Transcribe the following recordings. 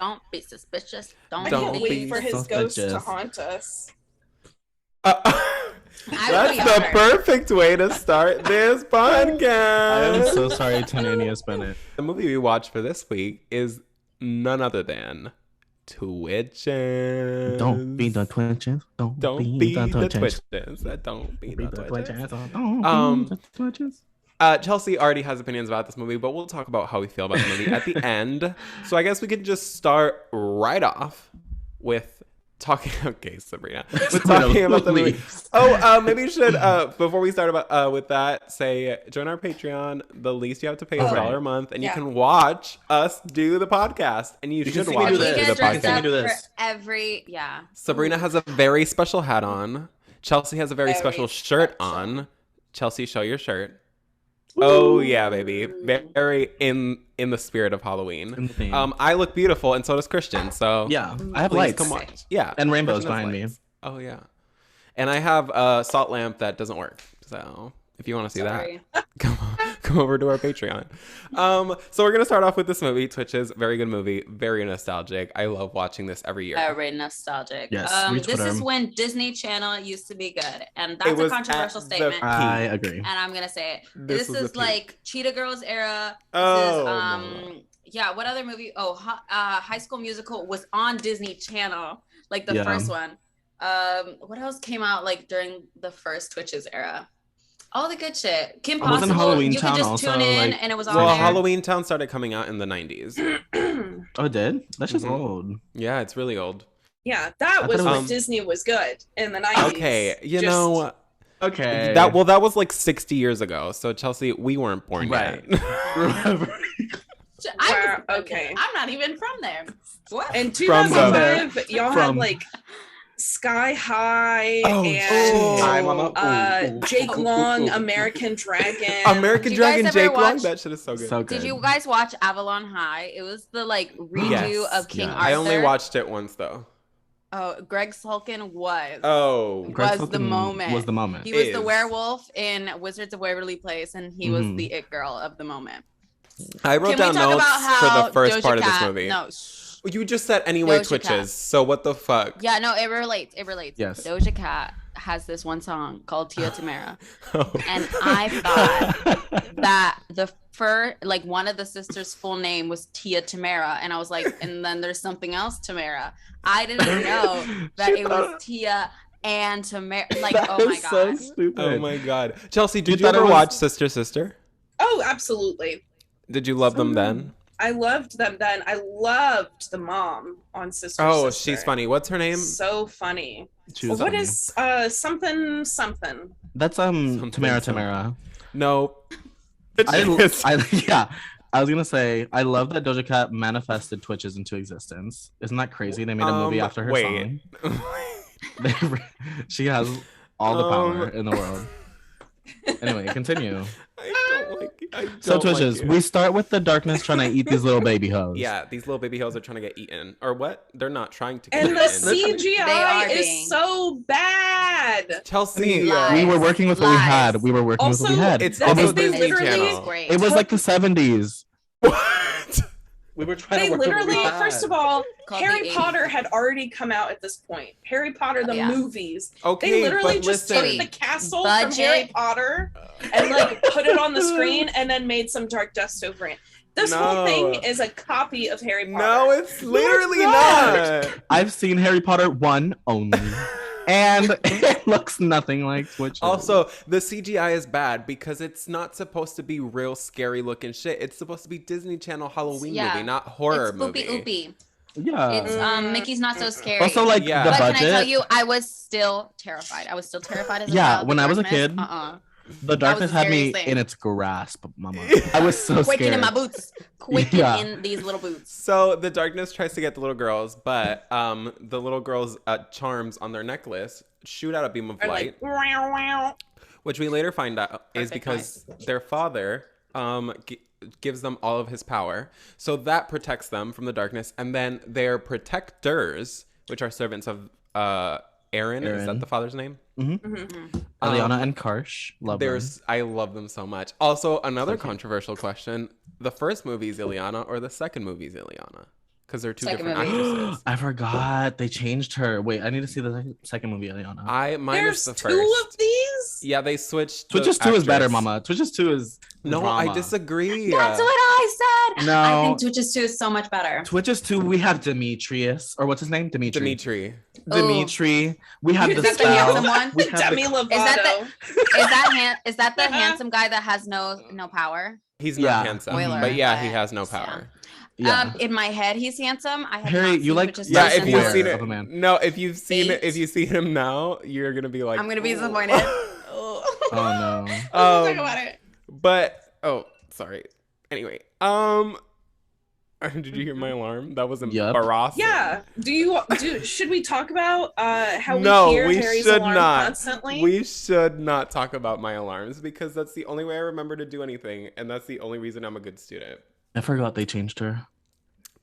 Don't be suspicious. I Don't can't be wait for his ghost to suspicious. haunt us. I would That's be the honored. perfect way to start this podcast. I am so sorry, Tananius Bennett. The movie we watched for this week is none other than Twitches. Don't be the twitches. Don't be the Twitches. Don't be the Twitches. Don't be the twitches. Chelsea already has opinions about this movie, but we'll talk about how we feel about the movie at the end. So I guess we could just start right off with talking. Okay, Sabrina, with talking about the movie. Oh, maybe you should before we start about with that, say join our Patreon. The least you have to pay is $1 a month, and you can watch us do the podcast. And you should watch us do the podcast. Sabrina has a very special hat on. Chelsea has a very special shirt on. Chelsea, show your shirt. Woo. Oh yeah, baby! Very in the spirit of Halloween. I look beautiful, and so does Christian. So yeah, I have lights. Come watch. Yeah, and rainbows behind me. Oh yeah, and I have a salt lamp that doesn't work. So if you want to see that, come over to our Patreon. So we're gonna start off with this movie, Twitches. Very good movie, very nostalgic. I love watching this every year. Very nostalgic. Yes, this is when Disney Channel used to be good, and that's a controversial statement. I agree, and I'm gonna say it. This is like Cheetah Girls era. Yeah. What other movie? Oh, High School Musical was on Disney Channel, like the first one. What else came out like during the first Twitches era? All the good shit. Kim Possible. Halloween you Town could just also, tune in like, and it was on Well, there. Halloween Town started coming out in the 90s. Oh, it did? That's just old. Yeah, it's really old. Yeah, that was when Disney was good in the 90s. Okay, you know. Okay. That was like 60 years ago. So Chelsea, we weren't born yet. Okay. I'm not even from there. What? In 2005, y'all had like Sky High and Jake Long, American Dragon. American Dragon, Jake Long. That shit is so good. So good. Did you guys watch Avalon High? It was the like redo of King Arthur. I only watched it once though. Oh, Greg Sulkin was. Greg was the moment. Was the moment. He was the werewolf in Wizards of Waverly Place, and he was the it girl of the moment. I wrote down notes for the first part of this movie. No. You just said anyway, Twitches. So what the fuck? Yeah, no, it relates. Yes. Doja Cat has this one song called Tia Tamera. And I thought that one of the sisters' full name was Tia Tamera. And I was like, and then there's something else, Tamera. I didn't know that it was Tia and Tamera. Like, oh my God. So stupid. Oh my God. Chelsea, did you ever watch Sister Sister? Oh, absolutely. Did you love them then? I loved them then. I loved the mom on Sister Oh, Sister. she's funny. What's her name? So funny. What funny. Is something? That's Tamera. No. I was gonna say I love that Doja Cat manifested Twitches into existence. Isn't that crazy? They made a movie after her song. She has all the power in the world. Anyway, continue. So Twitches, we start with the darkness trying to eat these little baby hoes. Yeah, these little baby hoes are trying to get eaten. Or what? They're not trying to get eaten. And the CGI is so bad. Chelsea, we were working with what we had. It was like the 70s. What? We were trying to work literally, first of all, Harry Potter had already come out at this point. Harry Potter, the movies. Okay, they literally just took the castle from Harry Potter and like put it on the screen and then made some dark dust over it. This whole thing is a copy of Harry Potter. No, it's literally not. I've seen Harry Potter 1 only. And it looks nothing like Twitches. Also, the CGI is bad because it's not supposed to be real scary looking shit. It's supposed to be Disney Channel Halloween movie, not horror movie. Oopie. Yeah. It's Mickey's Not So Scary. Also, like the budget. But can I tell you, I was still terrified. I was still terrified as a child. When I was a kid. The darkness had me in its grasp, mama. I was so scared. Quaking in my boots. Quaking in these little boots. So the darkness tries to get the little girls, but the little girls' charms on their necklace shoot out a beam of light. Which we later find out is because their father gives them all of his power. So that protects them from the darkness. And then their protectors, which are servants of Aaron. Is that the father's name? Eliana and Karsh. Love them. I love them so much. Also, another controversial question. The first movie is Ileana or the second movie is Ileana? because they're two Second different movie. actresses. I forgot they changed her. Wait, I need to see the second movie, Eliana. Minus the There's first. 2 of these? Yeah, they switched. Twitches 2 is better, Mama. Twitches 2 is No, drama. I disagree. That's what I said. No. I think Twitches 2 is so much better. Twitches 2, we have Demetrius, or what's his name? Dimitri. We have Is the that the handsome spell. one? We have Demi the... Lovato. Is that the handsome guy that has no power? He's not handsome, Spoiler, but yeah, he has no power. Yeah. In my head, he's handsome. I have Harry, not you seen like Twitches Yeah, 2 if since you've I was- seen of a it, man. no, if you've seen Eight. if you see him now, you're gonna be like, I'm gonna be disappointed. Oh no. Let's talk about it. But sorry. Anyway, did you hear my alarm? That was embarrassing. Yeah. Should we talk about how No, we hear we Harry's should alarm not. constantly? We should not talk about my alarms because that's the only way I remember to do anything, and that's the only reason I'm a good student. I forgot they changed her.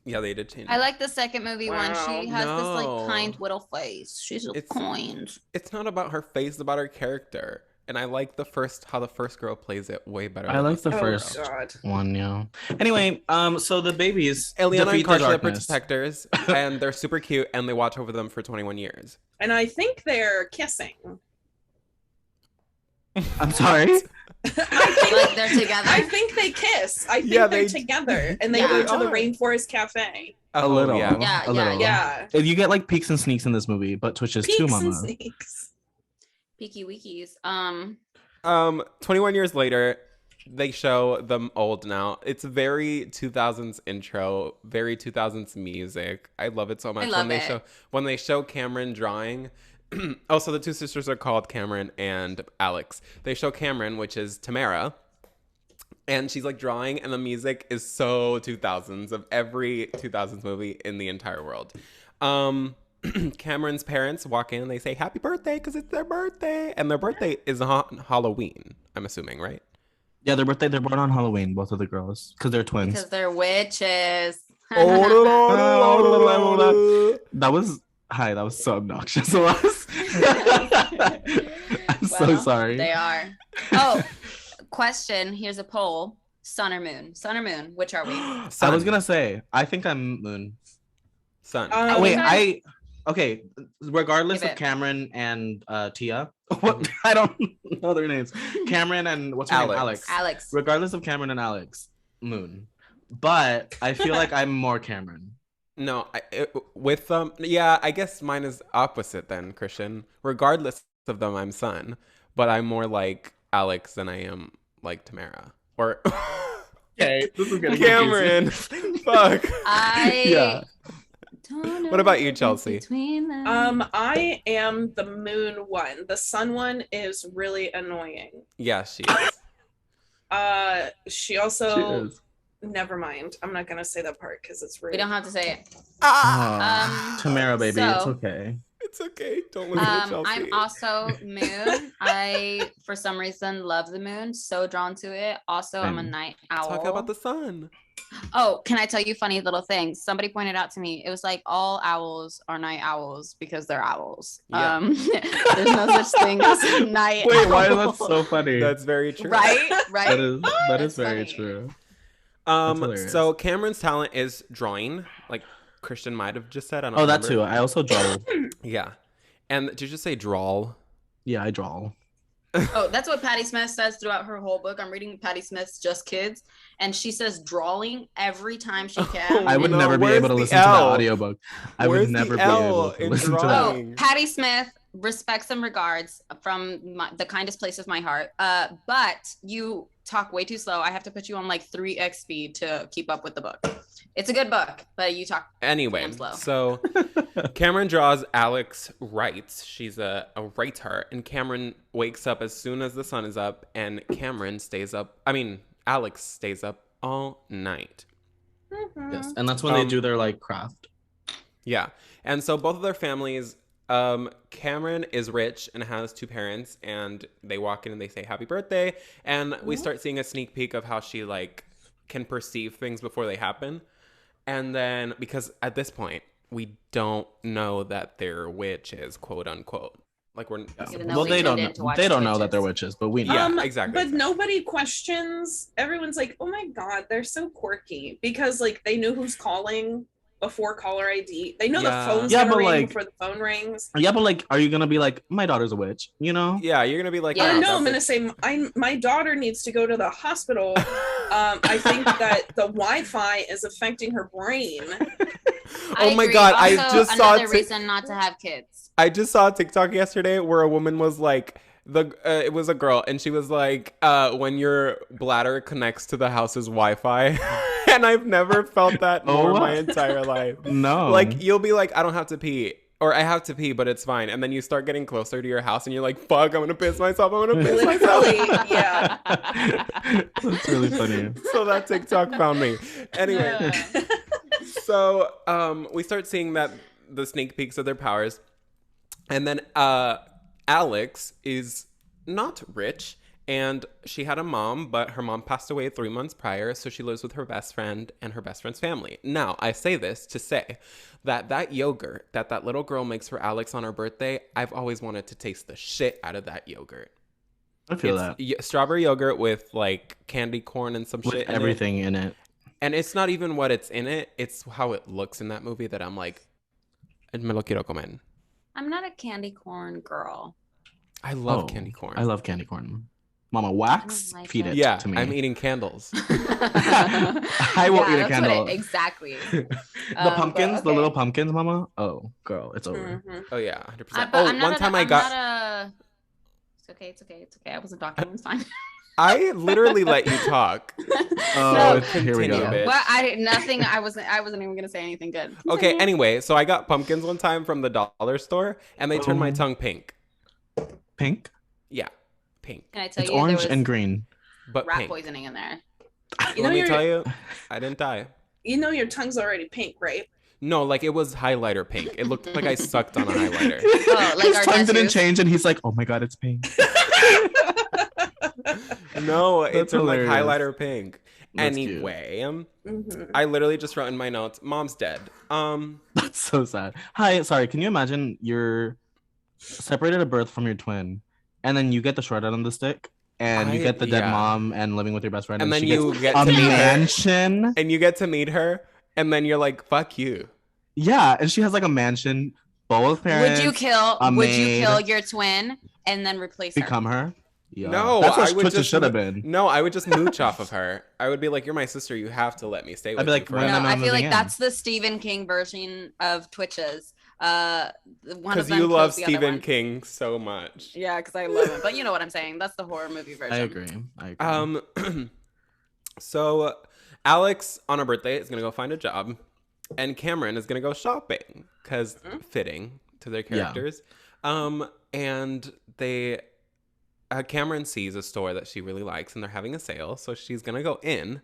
Yeah, they did change. I like the second movie one. She has this like No. kind little face. She's kind. It's not about her face; it's about her character. And I like how the first girl plays it way better. I like the Oh, first God. one, yeah. Anyway, so the babies Eliana and defeat the Karsh are the darkness. protectors, and they're super cute, and they watch over them for 21 years. And I think they're kissing. I'm sorry. Like they're together. I think they kiss. I think Yeah, they're they- together. And they Yeah. go to the They are. Rainforest Cafe. A little. Yeah. Yeah, a little. Yeah. If you get like peeks and sneaks in this movie, but Twitches Peeks too, and Mama. sneaks. Peeky weekies. 21 years later, they show them old now. It's very 2000s intro, very 2000s music. I love it so much. I love When they show Cameron drawing. Also, the two sisters are called Cameron and Alex. They show Cameron, which is Tamera, and she's like drawing, and the music is so 2000s of every 2000s movie in the entire world. Cameron's parents walk in and they say happy birthday because it's their birthday, and their birthday is on Halloween, I'm assuming, right? Yeah, their birthday, they're born on Halloween, both of the girls, because they're twins. Because they're witches. That was so obnoxious of us. I'm so Well, sorry. They are. Oh, question. Here's a poll. Sun or moon? Sun or moon? Which are we? I was gonna say, I think I'm Moon. Sun. Wait, okay. Regardless Give of it. Cameron and Tia, what I don't know their names. Cameron and what's her name? Alex. Alex. Regardless of Cameron and Alex, Moon. But I feel like I'm more Cameron. No, with them, yeah, I guess mine is opposite then, Christian. Regardless of them, I'm Sun, but I'm more like Alex than I am like Tamera. Or Okay, this is getting Cameron. Fuck. Yeah. What about you, Chelsea? I am the moon one. The sun one is really annoying. Yeah, she is. She also never mind. I'm not gonna say that part because it's rude. We don't have to say it. Tamera, baby, so- it's okay. It's okay. Don't listen to Chelsea. I'm also moon. I, for some reason, love the moon. So drawn to it. Also, I'm a night owl. Talk about the sun. Oh, can I tell you a funny little thing? Somebody pointed out to me. It was like all owls are night owls because they're owls. Yeah. There's no such thing as a night Wait, owl. why is that so funny? That's very true. Right? that is That's very funny. true. That's hilarious. So Cameron's talent is drawing, like Christian might have just said. I don't Oh, that remember. too. I also draw. Yeah. And did you just say drawl? Yeah, I draw. Oh, that's what Patti Smith says throughout her whole book. I'm reading Patti Smith's Just Kids, and she says drawing every time she can. I would No, never be where's able to the listen to the L? audiobook. I Where's would the never be L able to in listen to drawing? that. Oh, Patti Smith, respects and regards from the kindest place of my heart. But you talk way too slow. I have to put you on like 3x speed to keep up with the book. It's a good book, but you talk Anyway, damn slow. so Cameron draws, Alex writes. She's a writer, and Cameron wakes up as soon as the sun is up, and Alex stays up all night. Yes, and that's when they do their like craft. Yeah, and so both of their families, Cameron is rich and has two parents, and they walk in and they say happy birthday, and we start seeing a sneak peek of how she like can perceive things before they happen. And then, because at this point, we don't know that they're witches, quote unquote. Like we're Even though Well, we they don't tuned in to know. watch They don't know that witches. they're witches, but we know. Yeah, exactly. But nobody questions. Everyone's like, "Oh my god, they're so quirky," because like they know who's calling. before caller ID. They know the Yeah. phone's Yeah, gonna but, ring like- before the phone rings. Yeah, but like, are you gonna be like, my daughter's a witch? You know? Yeah, you're gonna be like, Yeah. Oh, no, that I'm gonna bitch- say my daughter needs to go to the hospital. I think that the Wi-Fi is affecting her brain. Oh my agree. God, I Also, just saw another reason not to have kids. I just saw a TikTok yesterday where a woman was like, it was a girl, and she was like, when your bladder connects to the house's Wi-Fi, and I've never felt that more in my entire life. No. Like, you'll be like, I don't have to pee, or I have to pee, but it's fine, and then you start getting closer to your house, and you're like, fuck, I'm gonna piss myself, I'm gonna piss myself. Literally, yeah. That's really funny. So that TikTok found me. Anyway, so we start seeing the sneak peeks of their powers, and then Alex is not rich, and she had a mom, but her mom passed away 3 months prior, so she lives with her best friend and her best friend's family. Now, I say this to say that yogurt that little girl makes for Alex on her birthday, I've always wanted to taste the shit out of that yogurt. I feel that. Strawberry yogurt with like candy corn and some With shit everything in it. And it's not even what it's in it, it's how it looks in that movie that I'm like, me lo quiero comer. I'm not a candy corn girl. I love candy corn. I love candy corn. Mama, wax, like feed it. it Yeah, to me. I'm eating candles. I won't eat a candle. Exactly. The pumpkins, the little pumpkins, Mama. Oh, girl, it's over. Mhm. Oh yeah, 100%. But Oh, I'm not one a- time I I'm got. not a- It's okay. I wasn't talking. It's fine. I literally let you talk. Oh, So, here we go. continue, bitch. Well, I wasn't even gonna say anything good. Okay, anyway, so I got pumpkins one time from the dollar store, and they turned my tongue pink. Pink? Yeah, pink. Can I tell It's you orange there was and green. But rat pink. poisoning in there? You know Let me your tell you, I didn't die. you know your tongue's already pink, right? No, like it was highlighter pink. It looked like I sucked on a highlighter. Oh, like His our tongue didn't tattoos? change, and he's like, "Oh my god, it's pink." No, it That's turned like hilarious. highlighter pink. That's cute. Anyway, Mhm. I literally just wrote in my notes, "Mom's dead." That's so sad. Hi, sorry. Can you imagine you're separated at birth from your twin, and then you get the short end of the stick, and you get the dead yeah. mom and living with your best friend, And then she you gets get a to meet her, mansion. and you get to meet her, and then you're like, "Fuck you." Yeah, and she has like a mansion. Both parents Would you kill? a Would you maid. kill your twin and then replace her? become her. Yeah. No, that's what I would Twitches just should have been. No, I would just mooch off of her. I would be like, "You're my sister. You have to let me stay with I'd be like, you when forever." am No, I I feel moving like in? that's the Stephen King version of Twitches. One of Because them you love kills the other Stephen one. King so much. Yeah, because I love him. But you know what I'm saying. That's the horror movie version. I agree. So Alex on her birthday is gonna go find a job, and Cameron is gonna go shopping because fitting to their characters. And they Cameron sees a store that she really likes, and they're having a sale, so she's gonna go in.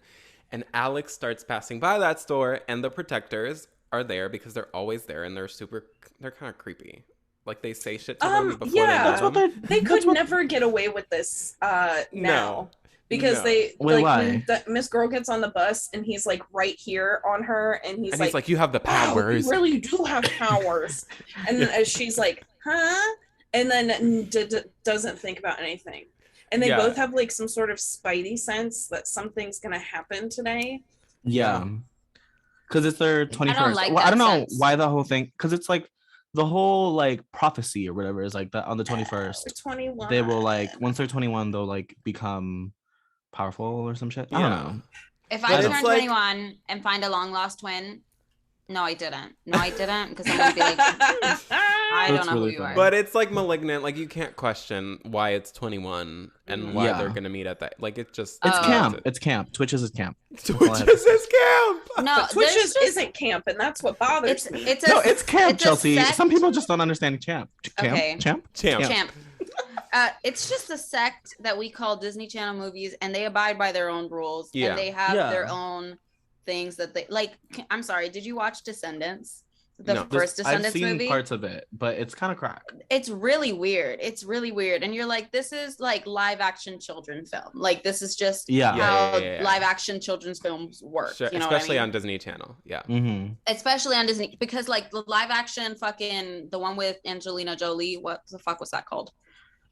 And Alex starts passing by that store, and the protectors are there because they're always there, and they're kind of creepy. Like they say shit to them before yeah. they That's know what them. they're. They could never get away with this now. No. Because No. they Wait, like why? when Miss Girl gets on the bus and he's like right here on her and he's like, "You have the wow, powers." you really do have powers. And then she's like, huh? And then doesn't think about anything. And they Yeah. both have like some sort of spidey sense that something's gonna happen today. Yeah. Because it's their 21st. like Well, I that don't know sense. why the whole thing. Because it's like the whole like prophecy or whatever is like that on the 21st. They're 21. They will like once they're 21, they'll like become powerful or some shit. I Yeah. don't know. If But I it's turn like- 21 and find a long lost twin, no, I didn't. Because I'm gonna be like, I That's don't know really who you funny. are. But it's like malignant. Like you can't question why it's 21 and why Yeah. they're gonna meet at that. Like it just. It's Oh. camp. It's camp. Twitches is camp. Twitches is camp. no, Twitches there's just, isn't camp, and that's what bothers me. it's a No, it's camp, it's a Chelsea. sect. Some people just don't understand camp. Camp. Okay. Champ. Champ. Champ. It's just a sect that we call Disney Channel movies, and they abide by their own rules, Yeah. and they have Yeah. their own things that they like. I'm sorry, did you watch Descendants? The No. first I've Descendants seen movie? parts of it, but it's kind of crack. It's really weird. And you're like, this is like live action children film. Like this is just Yeah. how Yeah. live action children's films work. Sure, You know especially what I on mean? Disney Channel. Yeah. Mm-hmm. Especially on Disney, because like the live action fucking the one with Angelina Jolie, what the fuck was that called?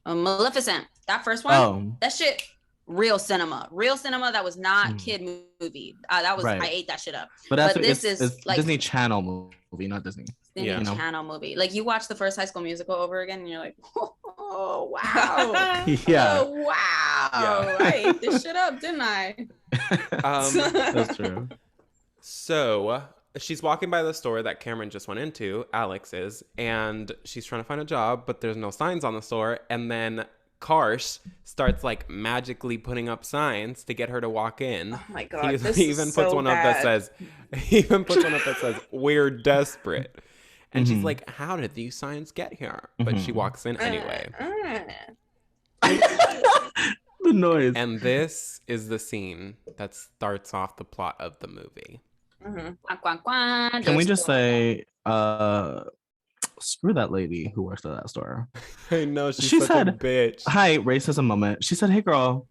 Maleficent. That first one, Oh, that shit real cinema. Real cinema that was not kid movie. That was I ate that shit up. But that's this it's like Disney Channel movie, not Disney. Disney Channel movie. Like you watch the first High School Musical over again, and you're like, oh wow, yeah, oh wow, I ate this shit up, didn't I? That's true. So she's walking by the store that Cameron just went into, Alex is, and she's trying to find a job, but there's no signs on the store. And then Karsh starts like magically putting up signs to get her to walk in. Oh my god! He even puts one up that says, "We're desperate." And she's like, "How did these signs get here?" But she walks in anyway. The noise. And this is the scene that starts off the plot of the movie. Can we just say, screw that lady who works at that store? I know, she said, a bitch. Hi, racism moment. She said, "Hey girl,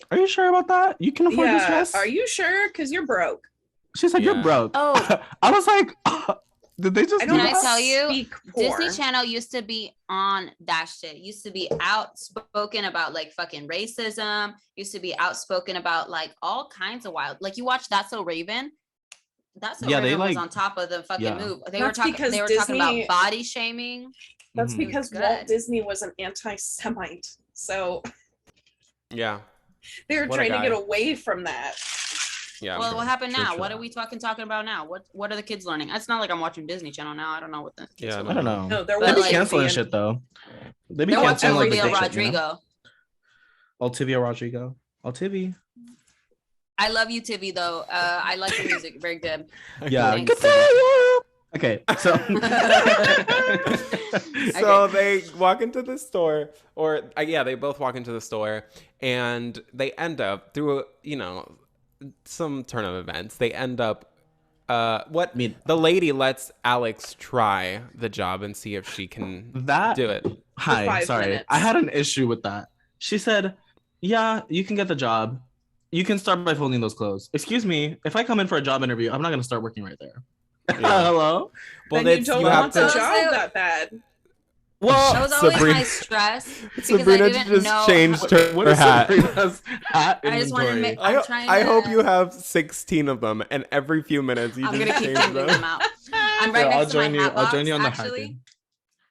are you sure about that? You can afford this dress? Are you sure? Because you're broke." She said, "You're broke." Oh. I was like, did they just? Can I tell you? Disney Channel used to be on that shit. Used to be outspoken about like fucking racism. Used to be outspoken about like all kinds of wild. Like you watch That's So Raven. That's So Raven was on top of the fucking move. They were talking about body shaming. That's because Walt Disney was an anti-Semite. So yeah, they were trying to get away from that. Yeah. Well, what happened now? What are we talking about now? What are the kids learning? It's not like I'm watching Disney Channel now. I don't know what the kids are I don't know. No, they be canceling shit though. They're watching Olivia Rodrigo. Olivia Rodrigo. Olivia. I love you, Tivy, though. I like the music. Very good. Yeah. Okay, so so they walk into the store, or they both walk into the store, and they end up through some turn of events. They end up the lady lets Alex try the job and see if she can do it. Hi, sorry. Minutes. I had an issue with that. She said, "Yeah, you can get the job. You can start by folding those clothes." Excuse me, if I come in for a job interview, I'm not going to start working right there. Yeah. Hello? Well, then you don't want the job that bad. Well, that was always my stress. Sabrina just changed her hat. I just want to make. I hope you have 16 of them, and every few minutes you I'm gonna keep changing them out. I'm right next to my hat box. I'll join you on the hacking.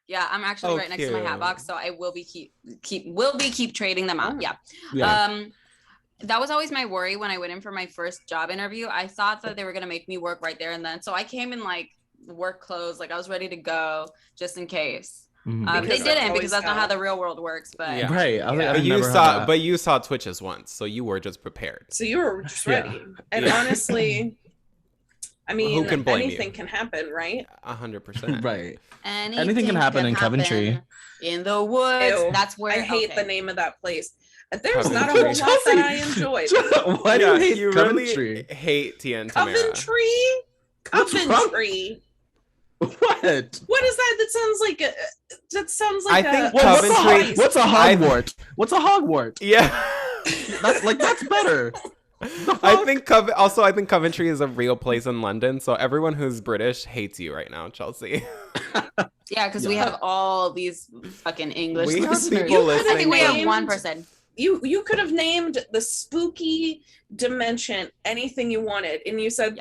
Yeah, I'm actually right next to my hat box, so I will be keep trading them out. Yeah. That was always my worry when I went in for my first job interview. I thought that they were gonna make me work right there and then, so I came in like work clothes, like I was ready to go just in case. They didn't, because that's not how the real world works. But right, but you saw Twitches once, so you were just prepared. So you were just ready. And honestly, I mean, anything can happen, right? 100%. Right. Anything can happen in Coventry. In the woods. Ew. That's where I hate the name of that place. There's not a whole lot that I enjoyed. Why do you hate Coventry? Really hate Tia and Tamera. Coventry. What? What is that? That sounds like I think Coventry. What's a hogwart? What's a hogwart? Yeah. That's better. I think Coventry is a real place in London, so everyone who's British hates you right now, Chelsea. Yeah, because we have all these fucking English listeners. I think we have one person. You could have named the spooky dimension anything you wanted, and you said,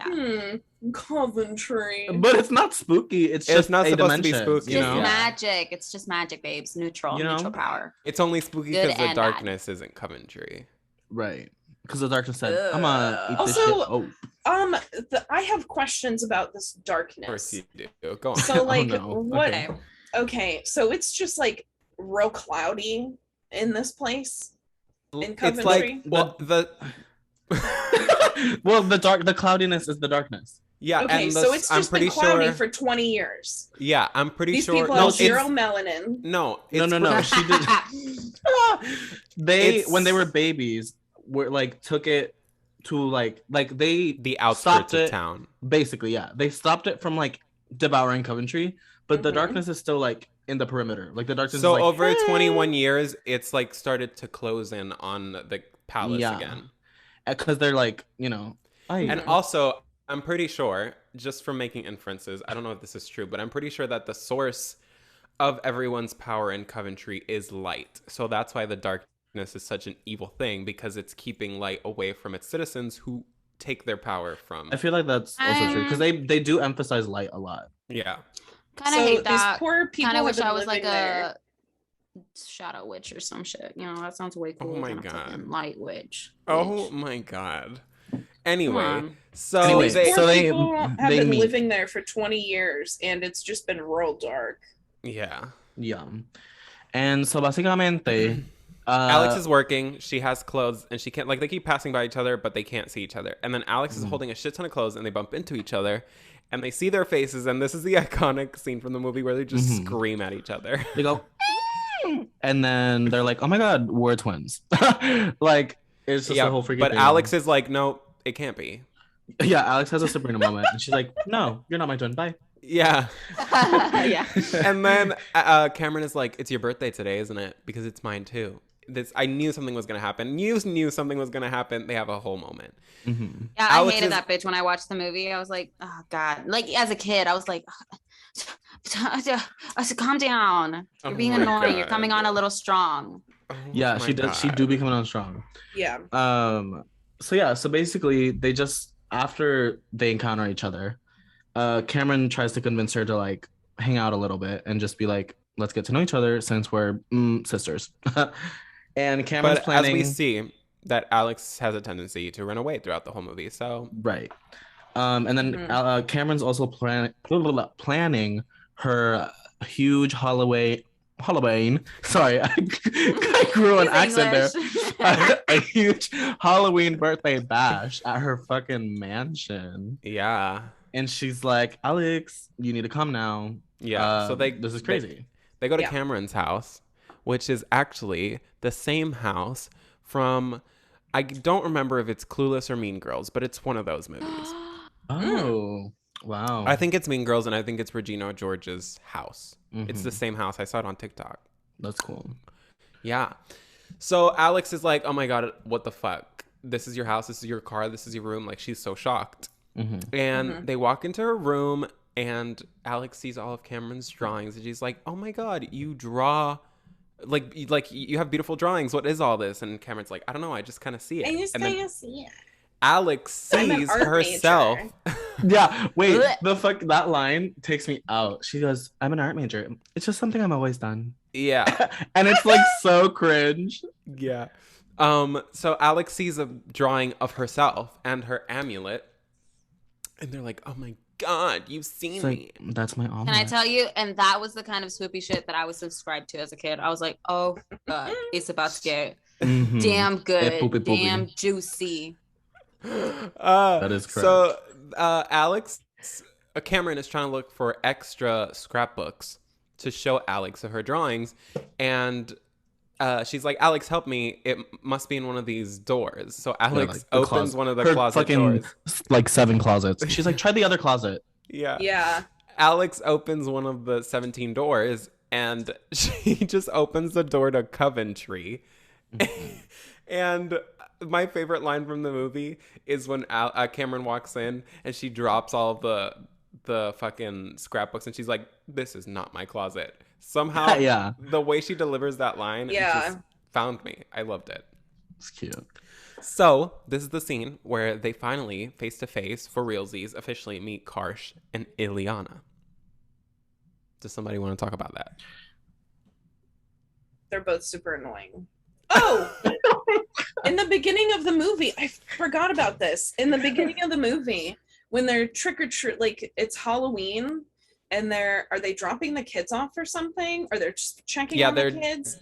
Coventry. But it's not spooky. It's just not a supposed dimension, to be spooky. It's just magic. It's just magic, babes. Neutral power. It's only spooky because the darkness isn't Coventry. Right. Because the darkness said, "I'm gonna eat this shit." I have questions about this darkness. Of course you do. Go on. So what? Okay, so it's just like real cloudy in this place in Coventry. It's like the cloudiness is the darkness. Yeah. Okay, and so it's just been cloudy for 20 years. Yeah, I'm pretty These sure. These people have zero melanin. No. She did. When they were babies, were took it to the outskirts of town. Basically, yeah, they stopped it from devouring Coventry, but the darkness is still in the perimeter. The darkness. So over 21 years, it's started to close in on the palace again. Because they're and also, I'm pretty sure, just from making inferences, I don't know if this is true, but I'm pretty sure that the source of everyone's power in Coventry is light. So that's why the darkness is such an evil thing because it's keeping light away from its citizens who take their power from. I feel like that's also true because they do emphasize light a lot. Yeah. Kind of hate that. These poor people kind of have wish been I was living like there. a shadow witch or some shit. You know, that sounds way Oh cooler my than a God. fucking light witch. Oh my God. Anyway, on. so Anyway, These poor so they- people have they been meet. living there for 20 years, and it's just been real dark. yeah. Yeah. And so básicamente, Alex is working. She has clothes, and she can't, like, they keep passing by each other, but they can't see each other. And then Alex is holding a shit ton of clothes, and they bump into each other, and they see their faces. And this is the iconic scene from the movie where they just scream at each other. they go, and then they're like, "Oh my God, we're twins!" Like it's just a whole freaking. But thing. Alex is like, no, it can't be. Yeah, Alex has a Sabrina moment, and she's like, "No, you're not my twin. Bye." Yeah. Yeah. And then Cameron is like, it's your birthday today, isn't it? Because it's mine too. I knew something was going to happen. You knew something was going to happen. They have a whole moment. Mm-hmm. Yeah, Alex I hated is- that bitch when I watched the movie. I was like, oh God. Like as a kid, I was like, I said, calm down. You're Oh being my annoying. You're God. coming on a little strong. Oh Yeah, my she does. She God. do be coming on strong. Yeah. So yeah, so basically they just after they encounter each other, Cameron tries to convince her to like hang out a little bit and just be like, let's get to know each other since we're sisters. And Cameron's But planning. as we see, that Alex has a tendency to run away throughout the whole movie. So Right. And then Cameron's also planning her huge Halloween. Sorry, I grew an Use accent English. there. A huge Halloween birthday bash at her fucking mansion. yeah. And she's like, Alex, you need to come now. Yeah. So this is crazy. They go to Yeah. Cameron's house, which is actually the same house from, I don't remember if it's Clueless or Mean Girls, but it's one of those movies. Oh, wow. I think it's Mean Girls, and I think it's Regina George's house. It's the Mhm. same house. I saw it on TikTok. That's cool. Yeah. So Alex is like, oh my God, what the fuck? This is your house. This is your car. This is your room. Like, she's so shocked. Mm-hmm. And they walk into her room, and Alex sees all of Cameron's drawings, and she's like, oh my God, you draw... Like you have beautiful drawings. What is all this? And Cameron's like, I don't know. I just kind of see it. And then see it. Alex I'm an sees art herself. major. Yeah, wait, Blech. the fuck, that line takes me out. She goes, I'm an art major. It's just something I've always done. Yeah. And it's like so cringe. Yeah. So Alex sees a drawing of herself and her amulet, and they're like, "Oh my God, you've seen It's me." like, that's my omelet. Can I tell you? And that was the kind of swoopy shit that I was subscribed to as a kid. I was like, oh God, it's about to get Mhm. damn good, poopy, poopy. damn juicy. That is correct. So Alex, Cameron is trying to look for extra scrapbooks to show Alex of her drawings, and she's like, Alex, help me. It must be in one of these doors. So Alex like the opens closet. one of the Her closet fucking, doors. like 7 closets. She's like, try the other closet. Yeah. Yeah. Alex opens one of the 17 doors, and she just opens the door to Coventry. And my favorite line from the movie is when Cameron walks in and she drops all the fucking scrapbooks, and she's like, this is not my closet. Somehow, Yeah. the way she delivers that line Yeah. just found me. I loved it. It's cute. So this is the scene where they finally, face to face, for realsies, officially meet Karsh and Ileana. Does somebody want to talk about that? They're both super annoying. Oh, in the beginning of the movie, I forgot about this. In the beginning of the movie, when they're trick or treat, like it's Halloween, and are they dropping the kids off or something, or they're just checking on the kids?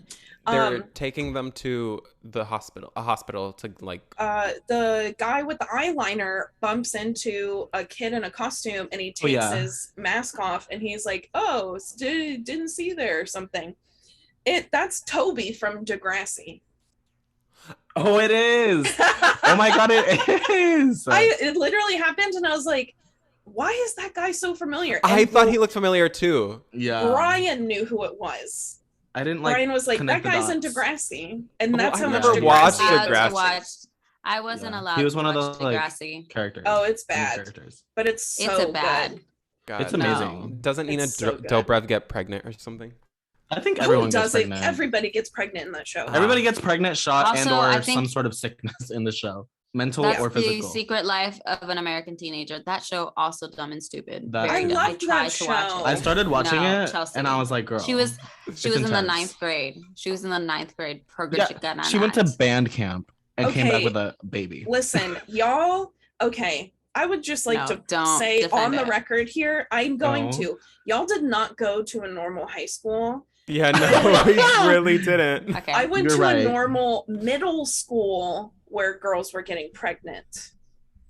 They're taking them to a hospital to like. The guy with the eyeliner bumps into a kid in a costume, and he takes his mask off, and he's like, "Oh, didn't see there or something." That's Toby from Degrassi. Oh, it is. Oh my God, it is. It literally happened, and I was like, why is that guy so familiar? I And thought he looked familiar too. Yeah. Brian knew who it was. I didn't like. Brian was like, that connect the guy's in dots. Degrassi. And Oh, that's I how much never Degrassi watched is. Degrassi. I wasn't Yeah. allowed He was to one of watch those like Degrassi. characters. Oh, it's main bad. Characters. But it's so It's a bad. good. God, It's amazing. Doesn't Nina It's so good. Dobrev get pregnant or something? I think Who everyone gets doesn't? pregnant. Everybody gets pregnant in that show. Everybody gets pregnant, shot, Also, and I or think- some sort of sickness in the show, mental That's or the physical. Secret Life of an American Teenager. That show also dumb and stupid. That's Very I dumb. I loved tried that to watch show. it. I started watching No, it, Chelsea. and I was like, "Girl." She was it's in the intense. 9th grade. She was in the 9th grade. Yeah, she went to band camp and came back with a baby. Listen, y'all. Okay, I would just like No, to don't say on defend the it. record here, I'm going No. to. Y'all did not go to a normal high school. Yeah, no, we really didn't. Okay. I went You're to right. a normal middle school where girls were getting pregnant.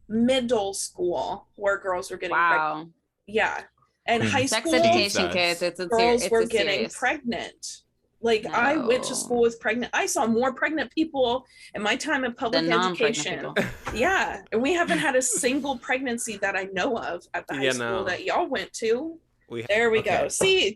Middle school where girls were getting pregnant. Wow. Yeah. And high Sex school education, Jesus. kids. It's a girls it's were a getting serious. pregnant. Like I went to No. school with pregnant. I saw more pregnant people in my time in public The non-pregnant education. people. Yeah. And we haven't had a single pregnancy that I know of at the high Yeah, school no. that y'all went to. We- There we okay. go. See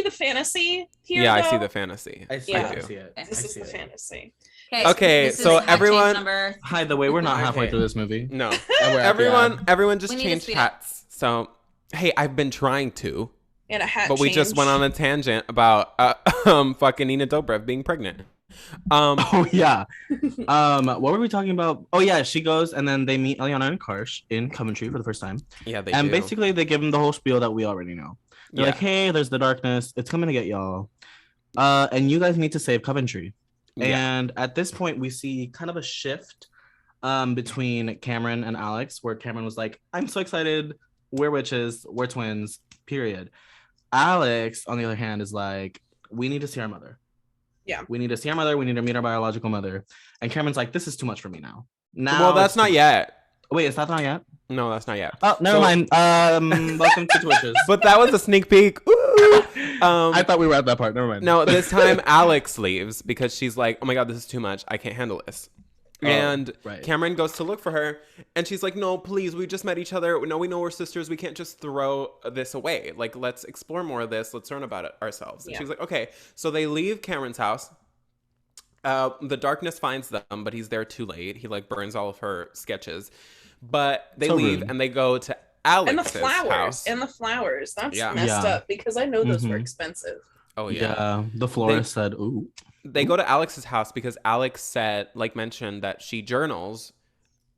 the fantasy here. Yeah, I though? see the fantasy. I see Yeah. it. I see it. This I is see the it. fantasy. Okay, this is so hot change everyone- number. Hi, the way we're not halfway Okay. through this movie. No, And we're at the everyone, end. everyone just We need to changed speed up. hats. So, hey, I've been trying to, And a hat but we just change. went on a tangent about fucking Nina Dobrev being pregnant. Oh yeah. What were we talking about? Oh yeah, she goes and then they meet Eliana and Karsh in Coventry for the first time. Yeah, they And do. basically they give them the whole spiel that we already know. They're like, hey, there's the darkness. It's coming to get y'all. And you guys need to save Coventry. Yeah. And at this point, we see kind of a shift between Cameron and Alex, where Cameron was like, I'm so excited. We're witches. We're twins, period. Alex, on the other hand, is like, we need to see our mother. Yeah. We need to see our mother. We need to meet our biological mother. And Cameron's like, this is too much for me now. Well, that's it's not too- yet. Wait, is that not yet? No, that's not yet. Oh, never So- mind. Welcome to Twitches. But that was a sneak peek. Ooh. I thought we were at that part. Never mind. No, this time Alex leaves because she's like, oh my God, this is too much. I can't handle this. Oh, And right. Cameron goes to look for her and she's like, no, please, we just met each other. No, we know we're sisters. We can't just throw this away. Like, let's explore more of this. Let's learn about it ourselves. And Yeah. she's like, okay. So they leave Cameron's house. The darkness finds them, but he's there too late. He like burns all of her sketches. But they So leave rude. and they go to Alex's And the flowers. house. And the flowers. That's Yeah. messed Yeah. up because I know those were Mhm. expensive. Oh Yeah. The florist said, ooh. They go to Alex's house because Alex said, like mentioned, that she journals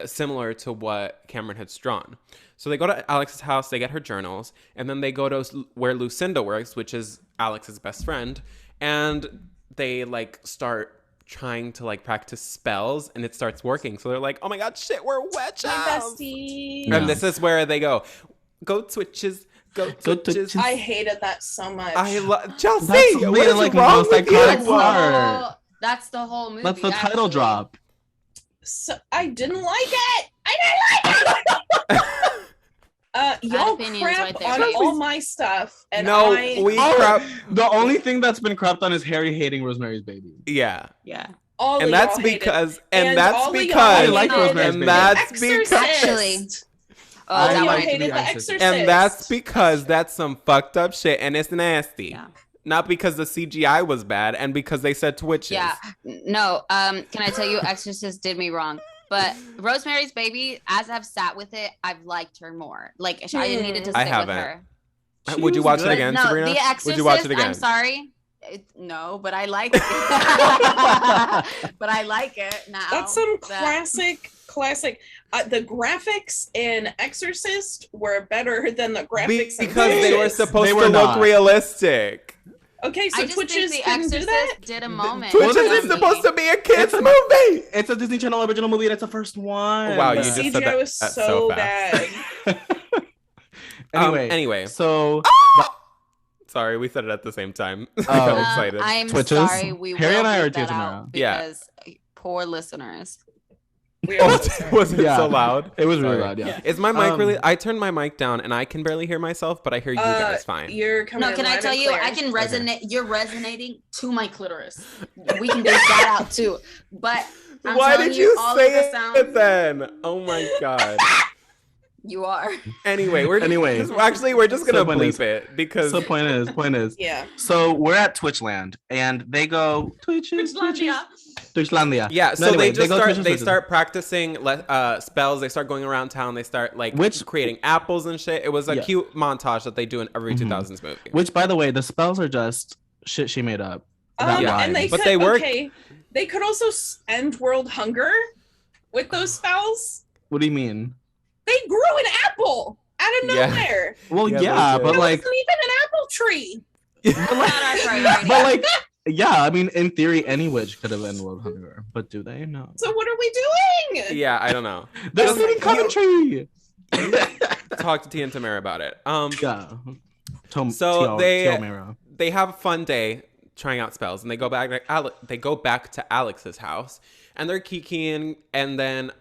similar to what Cameron had drawn. So they go to Alex's house, they get her journals, and then they go to where Lucinda works, which is Alex's best friend, and they like start trying to like practice spells, and it starts working. So they're like, "Oh my God, shit, we're witches!" My bestie. Yeah. And this is where they go Twitches, go Twitches. Twitches. I hated that so much. I love Chelsea. That's What really, is like, the wrong most with iconic you? part. That's the whole movie. That's the title actually. drop. So, I didn't like it. I didn't like it. Y'all opinions crap right there, on babe. all my stuff, and No, I we Oh, crap. The only thing that's been crapped on is Harry hating Rosemary's Baby. Yeah. Yeah. all And of that's y'all hated. because, And and that's all of y'all because, I like hated Rosemary's and Baby. that's Exorcist. because, Actually, Oh, All I y'all like to hated be the Exorcist. Exorcist. and that's because that's some fucked up shit, and it's nasty. Yeah. Not because the CGI was bad, and because they said Twitches. Yeah. No. Can I tell you, Exorcist did me wrong. But Rosemary's Baby, as I've sat with it, I've liked her more. Like I needed to sit I with haven't. her. She Would you was watch good. it again, no, Sabrina? The Exorcist. Would you watch it again? I'm sorry. No, but I like it. But I like it now. That's some that- classic. The graphics in Exorcist were better than the graphics in Because they were Twitches. supposed They to were look not. realistic. Okay, so I just Twitches think The couldn't do Exorcist that. did a moment. Twitches Well, is for supposed me. to be a kids It's a- movie. It's a Disney Channel original movie and it's the first one. Wow, you The just said CGI that was that's so so fast. bad. Anyway. So, So sorry, we said it at the same time. I Oh. got excited. I'm Twitches? sorry. We Harry will and I beep are that Tamera. out Yeah. because poor listeners. We are Oh, so was it Yeah. so loud? it was really Sorry. loud, yeah. Is my mic Um, really? I turned my mic down and I can barely hear myself, but I hear you guys fine. You're coming No, in can I loud tell and you? clear. I can resonate. You're resonating to my clitoris. We can do that out too. But I'm Why telling did you all say of the it sounds, then? Oh my god. You are. Anyway, we're Anyway. just gonna So point bleep is- it because So point is, Yeah. so we're at Twitchland and they go Twitches. Twitchlandia. yeah. So anyway, they go Twitches, they Twitches. start practicing spells. They start going around town. They start like creating apples and shit. It was a Yeah. cute montage that they do in every 2000s movie. Which, by the way, the spells are just shit she made up. That Yeah. line. And they But could, they work- okay, they could also end world hunger with those spells. What do you mean? They grew an apple out of Yeah. nowhere. Well, Yeah, yeah, they but did. It like, wasn't even an apple tree. but like, yeah, I mean, in theory, any witch could have ended world hunger, but do they? No. So what are we doing? Yeah, I don't know. They're Oh my stealing God. Coventry. Talk to Tia and Tamera about it. Yeah. So they- Tamera. They have a fun day trying out spells, and they go back. They go back to Alex's house, and they're kikiing, and then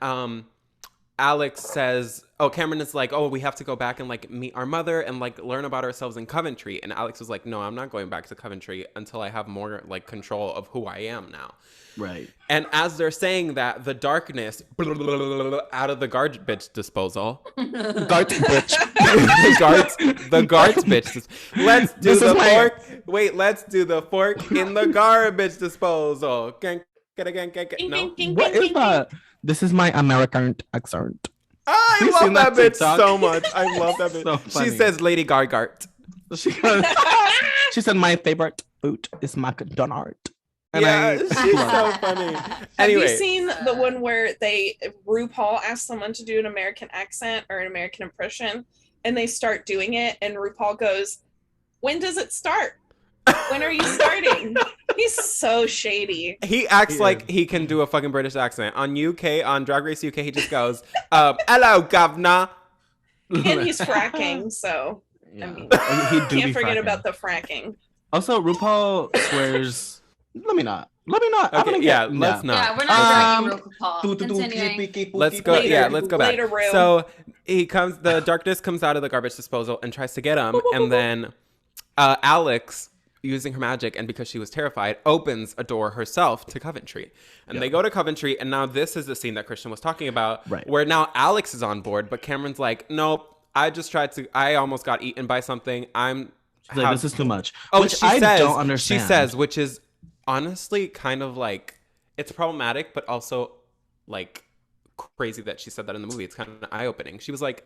Alex says, "Oh, Cameron is like, oh, we have to go back and like meet our mother and like learn about ourselves in Coventry." And Alex was like, "No, I'm not going back to Coventry until I have more like control of who I am now." Right. And as they're saying that, the darkness out of the garbage disposal. Gart bitch. the guards bitch. Let's do This is the my- fork. Wait, let's do the fork in the garbage disposal. No. What is that? This is my American accent. I You love seen that that bitch TikTok? so much. I love that bitch. So She funny. says Lady Gargart. She said my favorite food is McDonald's. Yeah, she's so funny. Have Anyway, you seen the one where RuPaul asked someone to do an American accent or an American impression, and they start doing it, and RuPaul goes, "When does it start? When are you starting?" He's so shady. he acts He like is. he can do a fucking British accent. On Drag Race UK, he just goes, "Hello, governor." And he's fracking, so Yeah. I mean, He do be can't forget fracking. about the fracking. Also, RuPaul swears. Let me not. I'm Okay, gonna yeah, get, let's not. Yeah, we're not dragging Um, RuPaul. Continuing. Let's go. Later. Yeah, let's go back. Later, Ru. So the darkness comes out of the garbage disposal and tries to get him, and then Alex, using her magic and because she was terrified, opens a door herself to Coventry, and they go to Coventry. And now this is the scene that Christian was talking about, Right. where now Alex is on board, but Cameron's like, nope. I almost got eaten by something. She's like, this is too much. Oh, Which she I says, don't understand. She says, which is honestly kind of like, it's problematic, but also like crazy that she said that in the movie. It's kind of eye-opening. She was like,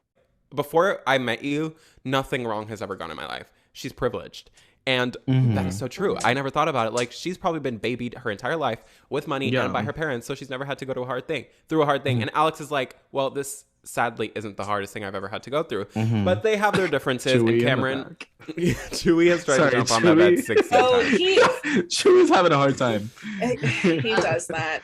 before I met you, nothing wrong has ever gone in my life. She's privileged. And that is so true. I never thought about it. Like, she's probably been babied her entire life with money Yeah. and by her parents, so she's never had to go through a hard thing. And Alex is like, well, this sadly isn't the hardest thing I've ever had to go through. But they have their differences. Chewy in And the Cameron, back. Chewy has tried Sorry, to jump on my bed Chewy. 60 Oh, times. She was having a hard time. he does that.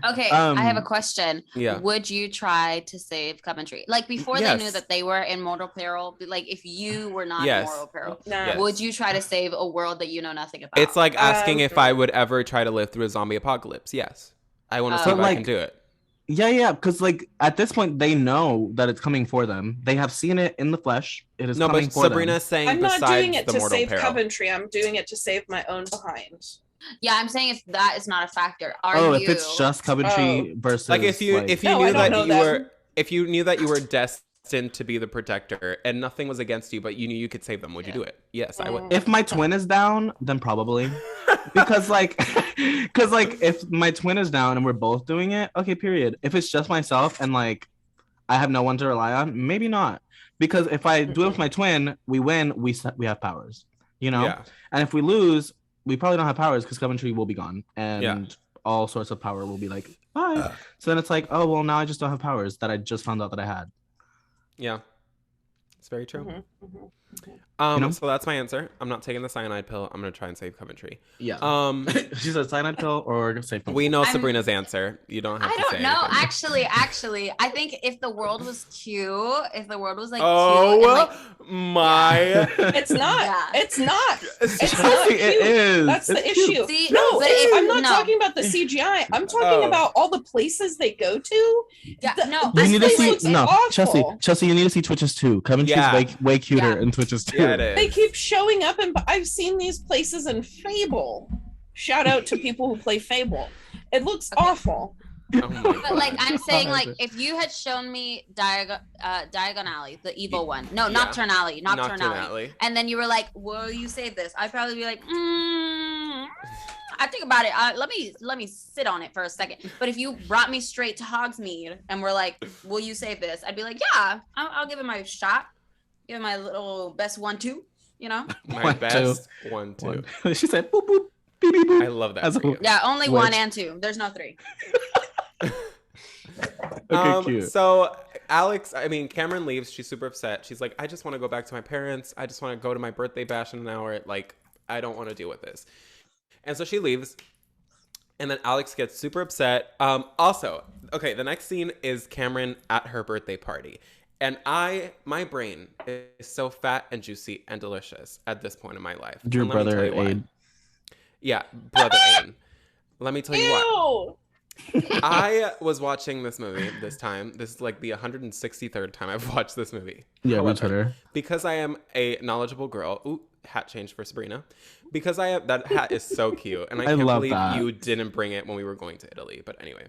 Okay, I have a Um, question. Yeah. Would you try to save Coventry? Like before they knew Yes. that they were in mortal peril, like if you were not Yes. in mortal peril, Nah. Yes. would you try to save a world that you know nothing about? It's like asking Um, if I would ever try to live through a zombie apocalypse. Yes. I want to see But, if I like, can do it. Yeah, because like at this point they know that it's coming for them. They have seen it in the flesh. It is No, coming but for them. Sabrina's saying I'm not besides doing it the to mortal save peril. Coventry. I'm doing it to save my own behind. yeah, I'm saying if that is not a factor, are Oh, you? if it's just Coventry versus Like if you like, if you No, I knew don't that know you them. were if you knew that you were destined to be the protector and nothing was against you, but you knew you could save them, would you do it? Yes, I would. if my twin is down, then probably. because like if my twin is down and we're both doing it, okay, period. If it's just myself and like I have no one to rely on, maybe not. Because if I do it with my twin, we win, we have powers, you know? Yeah. And if we lose, we probably don't have powers because Coventry will be gone and Yeah. all sorts of power will be like, bye. So then it's like, oh, well, now I just don't have powers that I just found out that I had. Yeah. It's very true. Mhm, mhm. You know? So that's my answer. I'm not taking the cyanide pill. I'm gonna try and save Coventry. Yeah. She said cyanide pill or safe. We know I'm- Sabrina's answer. You don't have I to don't say know. anything. Actually, I think if the world was cute, if the world was like cute, Oh and, like, my! It's not. Yeah. It's not. It's Chelsea, not cute. it is. That's the It's cute. issue. See, No, but it's- if- I'm not no. talking about the CGI. I'm talking Oh. about all the places they go to. Yeah, The- no, You this need to place see looks no awful. Chelsea. You need to see Twitches too. Coventry's Yeah. way cuter Yeah. in Twitches too. Yeah, it is. They keep showing up, and I've seen these places in Fable. Shout out to people who play Fable. It looks awful. Oh my But like I'm saying, God. like if you had shown me Diagon Alley, the evil one, no, Yeah. Nocturne Alley, Nocturne Alley, Alley. and then you were like, "Will you save this?" I'd probably be like, I think about it. Let me sit on it for a second. But if you brought me straight to Hogsmeade and were like, "Will you save this?" I'd be like, "Yeah, I'll give it my shot. Give it my little best 1-2." you know? My 1, 2, best 1, 2. 1. She said, boop, boop, beep, beep, boop. I love that As for a- you. Yeah, only Which- 1 and 2. There's no 3. Okay, cute. So Cameron leaves. She's super upset. She's like, I just want to go back to my parents. I just want to go to my birthday bash in an hour. Like, I don't want to deal with this. And so she leaves. And then Alex gets super upset. Also, okay, the next scene is Cameron at her birthday party. And my brain is so fat and juicy and delicious at this point in my life. Your And let me tell brother you why. Aid. Yeah, brother Aiden. Let me tell you why. Ew. I was watching this movie this time. This is like the 163rd time I've watched this movie. Yeah, However, on Twitter. because I am a knowledgeable girl. Ooh, hat change for Sabrina. Because that hat is so cute, and I can't love believe that. you didn't bring it when we were going to Italy. But anyway,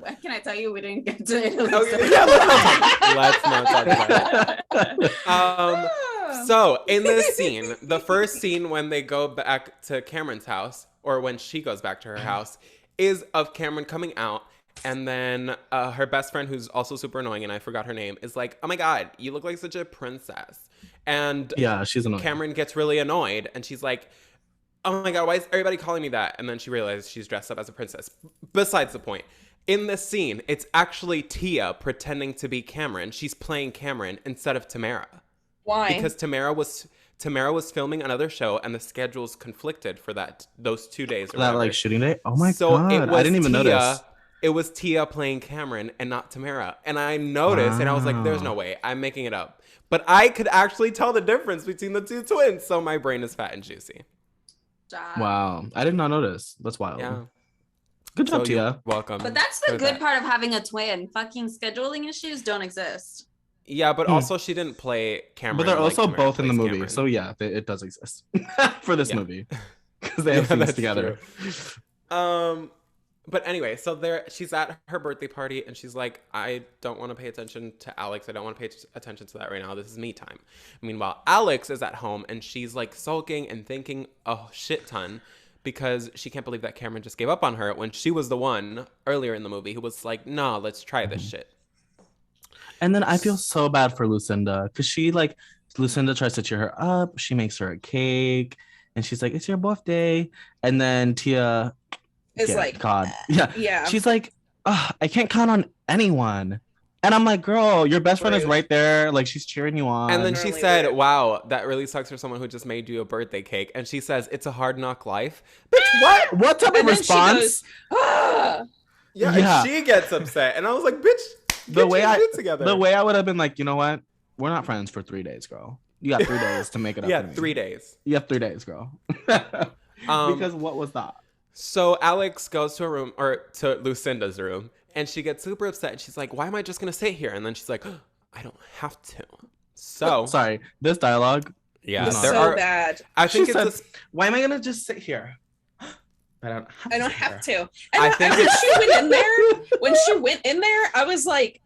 What can I tell you? We didn't get to Italy. okay, yeah, let's not talk about it. So in this scene, the first scene when they go back to Cameron's house, or when she goes back to her house, is of Cameron coming out. And then her best friend, who's also super annoying, and I forgot her name, is like, oh my God, you look like such a princess. And Yeah, she's annoying. Cameron gets really annoyed, and she's like, oh my God, why is everybody calling me that? And then she realizes she's dressed up as a princess. Besides the point. In this scene, it's actually Tia pretending to be Cameron. She's playing Cameron instead of Tamera. Why? Because Tamera was filming another show, and the schedules conflicted for those 2 days. Or That whatever. like shooting day. Oh my So god! it was I didn't even notice. It was Tia playing Cameron and not Tamera. And I noticed, and I was like, there's no way. I'm making it up. But I could actually tell the difference between the two twins. So my brain is fat and juicy. Wow, I did not notice. That's wild. Yeah. Good job, So Tia. you're welcome. But that's the for good that. part of having a twin. Fucking scheduling issues don't exist. Yeah, but also she didn't play Cameron. But they're like also Tamera both in the plays movie, Cameron. so yeah, it does exist for this Yeah. movie because they have things that's together. true. But anyway, so she's at her birthday party, and she's like, I don't want to pay attention to Alex. I don't want to pay attention to that right now. This is me time. Meanwhile, Alex is at home, and she's like sulking and thinking a shit ton because she can't believe that Cameron just gave up on her when she was the one earlier in the movie who was like, nah, let's try this shit. And then I feel so bad for Lucinda because Lucinda tries to cheer her up. She makes her a cake, and she's like, "It's your birthday," and then Tia. It's Yeah, like, God. Yeah. yeah. She's like, I can't count on anyone. And I'm like, girl, your best friend is Rude. right there. Like, she's cheering you on. And then she Really said, weird. wow, that really sucks for someone who just made you a birthday cake. And she says, it's a hard knock life. Bitch, what? What type of And then she response? goes, ah! Yeah, Yeah. and she gets upset. And I was like, bitch, The way your shit together. the way I would have been like, you know what? We're not friends for 3 days, girl. You got 3 days to make it up. Yeah, to me. 3 days. You have 3 days, girl. Because what was that? So Alex goes to her room, or to Lucinda's room, and she gets super upset. And she's like, why am I just going to sit here? And then she's like, I don't have to. So, Sorry, this dialogue. yeah, It's there so are. bad. I think She it's said, why am I gonna just sit here? I don't have to. I don't sit have here. to. And I I think when she went in there, I was like,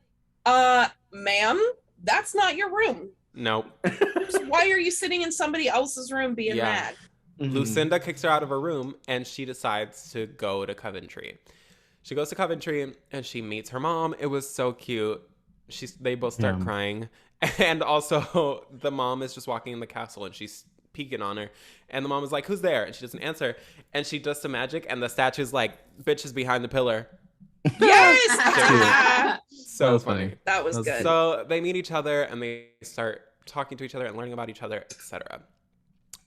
ma'am, that's not your room. Nope. Why are you sitting in somebody else's room being Yeah. mad? Mhm. Lucinda kicks her out of her room, and she decides to go to Coventry. She goes to Coventry, and she meets her mom. It was so cute. They both start Yeah. crying. And also, the mom is just walking in the castle, and she's peeking on her. And the mom is like, who's there? And she doesn't answer. And she does some magic, and the statue's like, bitch is behind the pillar. Yes! So That was funny. funny. That was That's good. So they meet each other, and they start talking to each other and learning about each other, etc.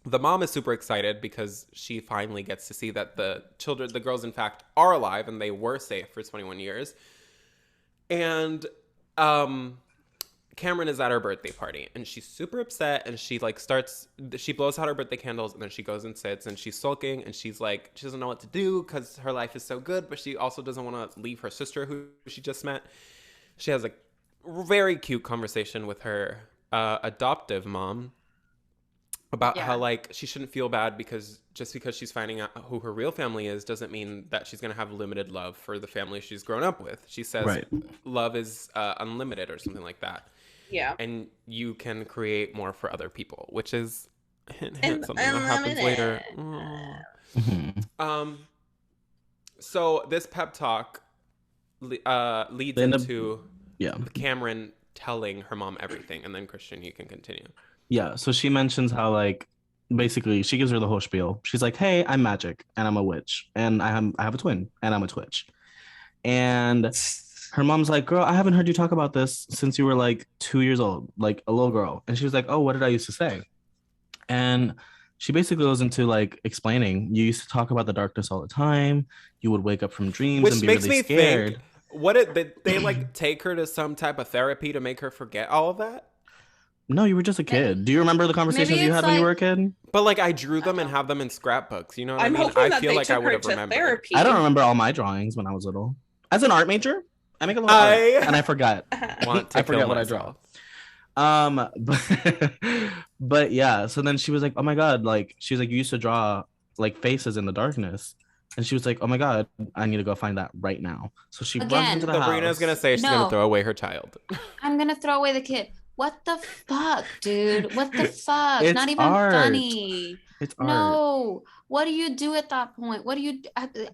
The mom is super excited because she finally gets to see that the girls, in fact, are alive and they were safe for 21 years. And Cameron is at her birthday party, and she's super upset, and she blows out her birthday candles, and then she goes and sits, and she's sulking, and she's like, she doesn't know what to do because her life is so good, but she also doesn't want to leave her sister who she just met. She has a very cute conversation with her adoptive mom about how like she shouldn't feel bad because just because she's finding out who her real family is doesn't mean that she's going to have limited love for the family she's grown up with. She says Right. love is unlimited or something like that. Yeah. And you can create more for other people, which is hint, And something that happens later. Mhm. So this pep talk leads They end up- into Yeah. Cameron telling her mom everything, and then Christian, you can continue. Yeah, so she mentions how like basically she gives her the whole spiel. She's like, "Hey, I'm magic and I'm a witch and I have a twin and I'm a twitch." And her mom's like, "Girl, I haven't heard you talk about this since you were like 2 years old, like a little girl." And she was like, "Oh, what did I used to say?" And she basically goes into like explaining, you used to talk about the darkness all the time. You would wake up from dreams Which and be makes really me scared. think, did they like take her to some type of therapy to make her forget all of that? No, you were just a kid. Do you remember the conversations you it's had when you were a like- kid? But like I drew them I and don't. have them in scrapbooks. You know what I I'm mean? hoping I that feel they like I took would her have to remembered. therapy. I don't remember all my drawings when I was little. As an art major, I make a lot of art, and I forgot. Want to I forget kill what myself. I draw. But yeah. So then she was like, "Oh my god!" Like she was like, "You used to draw like faces in the darkness," and she was like, "Oh my god, I need to go find that right now." So she runs Again, into the Sabrina's house. gonna say she's gonna No. throw away her child. I'm gonna throw away the kid. What the fuck, dude? What the fuck? It's Not even art. funny. It's art. No. What do you do at that point? What do you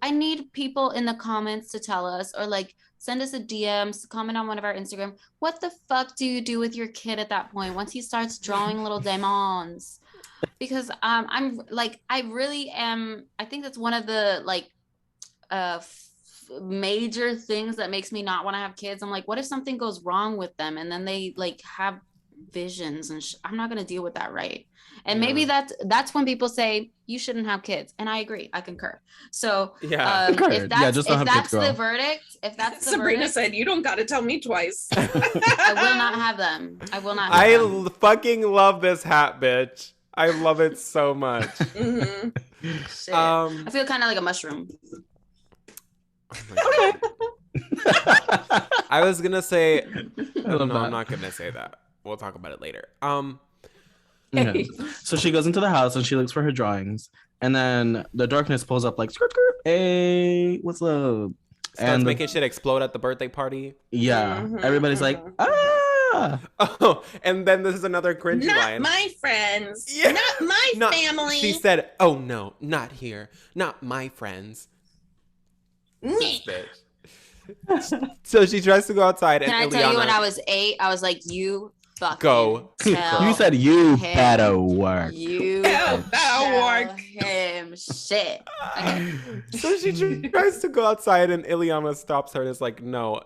I need people in the comments to tell us, or like send us a DM, comment on one of our Instagram. What the fuck do you do with your kid at that point once he starts drawing little demons? Because I'm like I really am. I think that's one of the like major things that makes me not want to have kids. I'm like, what if something goes wrong with them and then they like have visions and I'm not going to deal with that, right? And maybe Yeah. that's when people say you shouldn't have kids, and I agree, I concur. So Yeah. Concur. if Yeah, that's just don't if have kids, that's the girl. verdict, if that's the Sabrina verdict, said, "You don't got to tell me twice." I will not have them. I will not have I them. fucking love this hat, bitch. I love it so much. Mhm. Shit. Um, I feel kind of like a mushroom. oh my God. I was gonna say, I love no, I'm that. not gonna say that. We'll talk about it later. Okay. So she goes into the house and she looks for her drawings, and then the darkness pulls up like skirt skirt. Hey, what's up? Starts And making shit explode at the birthday party. yeah, Mhm, everybody's like, mhm. ah. Oh, and then this is another cringy Not line. my friends. Yeah. Not my Not- family. She said, "Oh no, not here. Not my friends." Meh. This bitch. So she tries to go outside, and Can I tell you, when Ileana- I was 8, I was like, you fucking Go. tell You said you him. better work. You Hell, that'll tell work. him shit. Okay. So she tries to go outside, and Ileana stops her and is like, "No."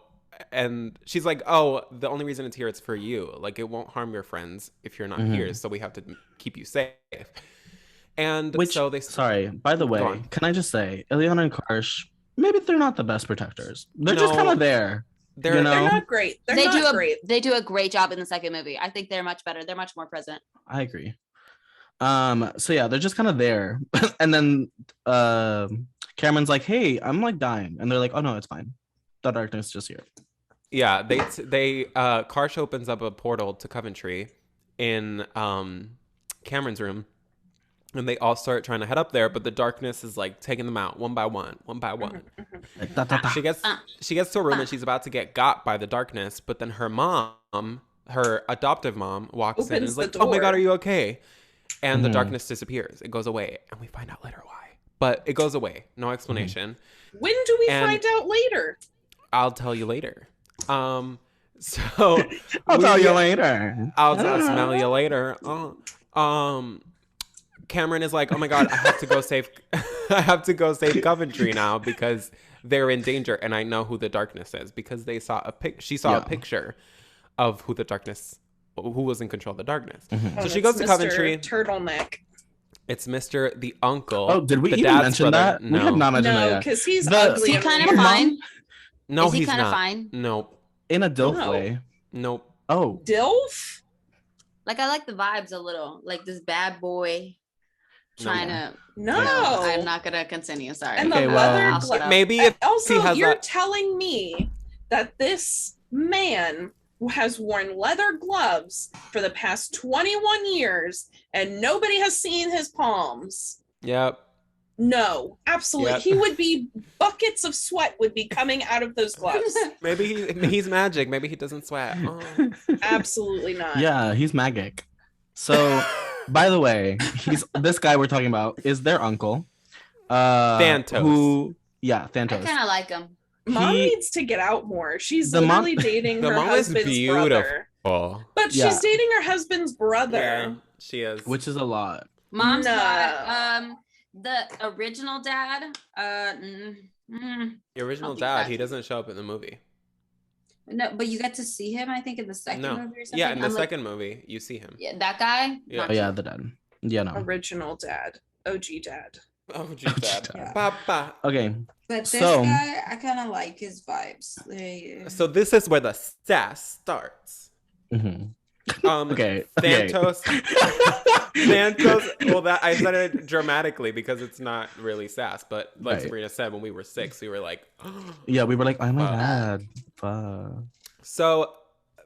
And she's like, "Oh, the only reason it's here is for you. Like, it won't harm your friends if you're not Mhm. here. So we have to keep you safe." And Which, so they. sorry, by the Go way, on. can I just say, Ileana and Karsh, maybe they're not the best protectors. They're just No. kind of there. They're, You know? They're not great. They're They not great. do a great job in the second movie. I think they're much better. They're much more present. I agree. So yeah, they're just kind of there. And then Cameron's like, "Hey, I'm like dying." And they're like, "Oh no, it's fine. The darkness is just here." Yeah, Karsh opens up a portal to Coventry in Cameron's room, and they all start trying to head up there, but the darkness is like taking them out one by one, one by one. Like, da, da, da. She gets to a room and she's about to get got by the darkness, but then her mom, her adoptive mom, walks in and Opens is the like, "Oh my door. God, are you okay?" And the Mhm. darkness disappears. It goes away, and we find out later why. But it goes away. No explanation. When do we And- find out later? I'll tell you later. So I'll tell we- you later. I'll smell you later. Cameron is like, "Oh my God, I have to go save I have to go save Coventry now because they're in danger, and I know who the darkness is because they saw she saw a Yeah. picture of who was in control of the darkness." Mhm. So Oh, she it's goes to Mr. Coventry. Turtleneck. It's Mr. the uncle. Oh, did we the even dad's mention brother. that? We have not mentioned that No, yet. because he's The- ugly. Is he and kind of weird. fine? No, Is he he's kind of not. fine? Nope. In a DILF No. way. Nope. Oh, Dilf? Like, I like the vibes a little. Like this bad boy trying to. No. I'm not gonna continue. Sorry. And Okay, the well- leather I'll shut glove. up. Maybe if Also, he has you're that. telling me that this man has worn leather gloves for the past 21 years and nobody has seen his palms. Yep. No, absolutely. Yep. He would be, buckets of sweat would be coming out of those gloves. Maybe he's magic. Maybe he doesn't sweat. Oh. Absolutely not. yeah, he's magic. So, by the way, this guy we're talking about is their uncle. Thantos. Yeah, I Thantos. kind of like him. Mom He- needs to get out more. She's The mom- literally dating The her mom is husband's beautiful. brother. Oh. But Yeah. she's dating her husband's brother. Yeah, she is. Which is a lot. Mom's No. hot. The original dad. The original think dad, that- he doesn't show up in the movie. No, but you get to see him. I think in the second No. movie or something. Yeah, in the I'm like, second movie, you see him. yeah, that guy. Yeah. Not Oh yeah, you. the dad. Yeah, no. Original dad. OG dad. Oh, geez, dad. Yeah. Papa. Okay. But this So- guy, I kind of like his vibes. So this is where the sass starts. Mhm. Okay. Okay. Santos. Santos. Well, that I said it dramatically because it's not really sass, but like Right. Sabrina said, when we were 6, we were like, Yeah, we were like, oh my Fuck. god. Fuck. So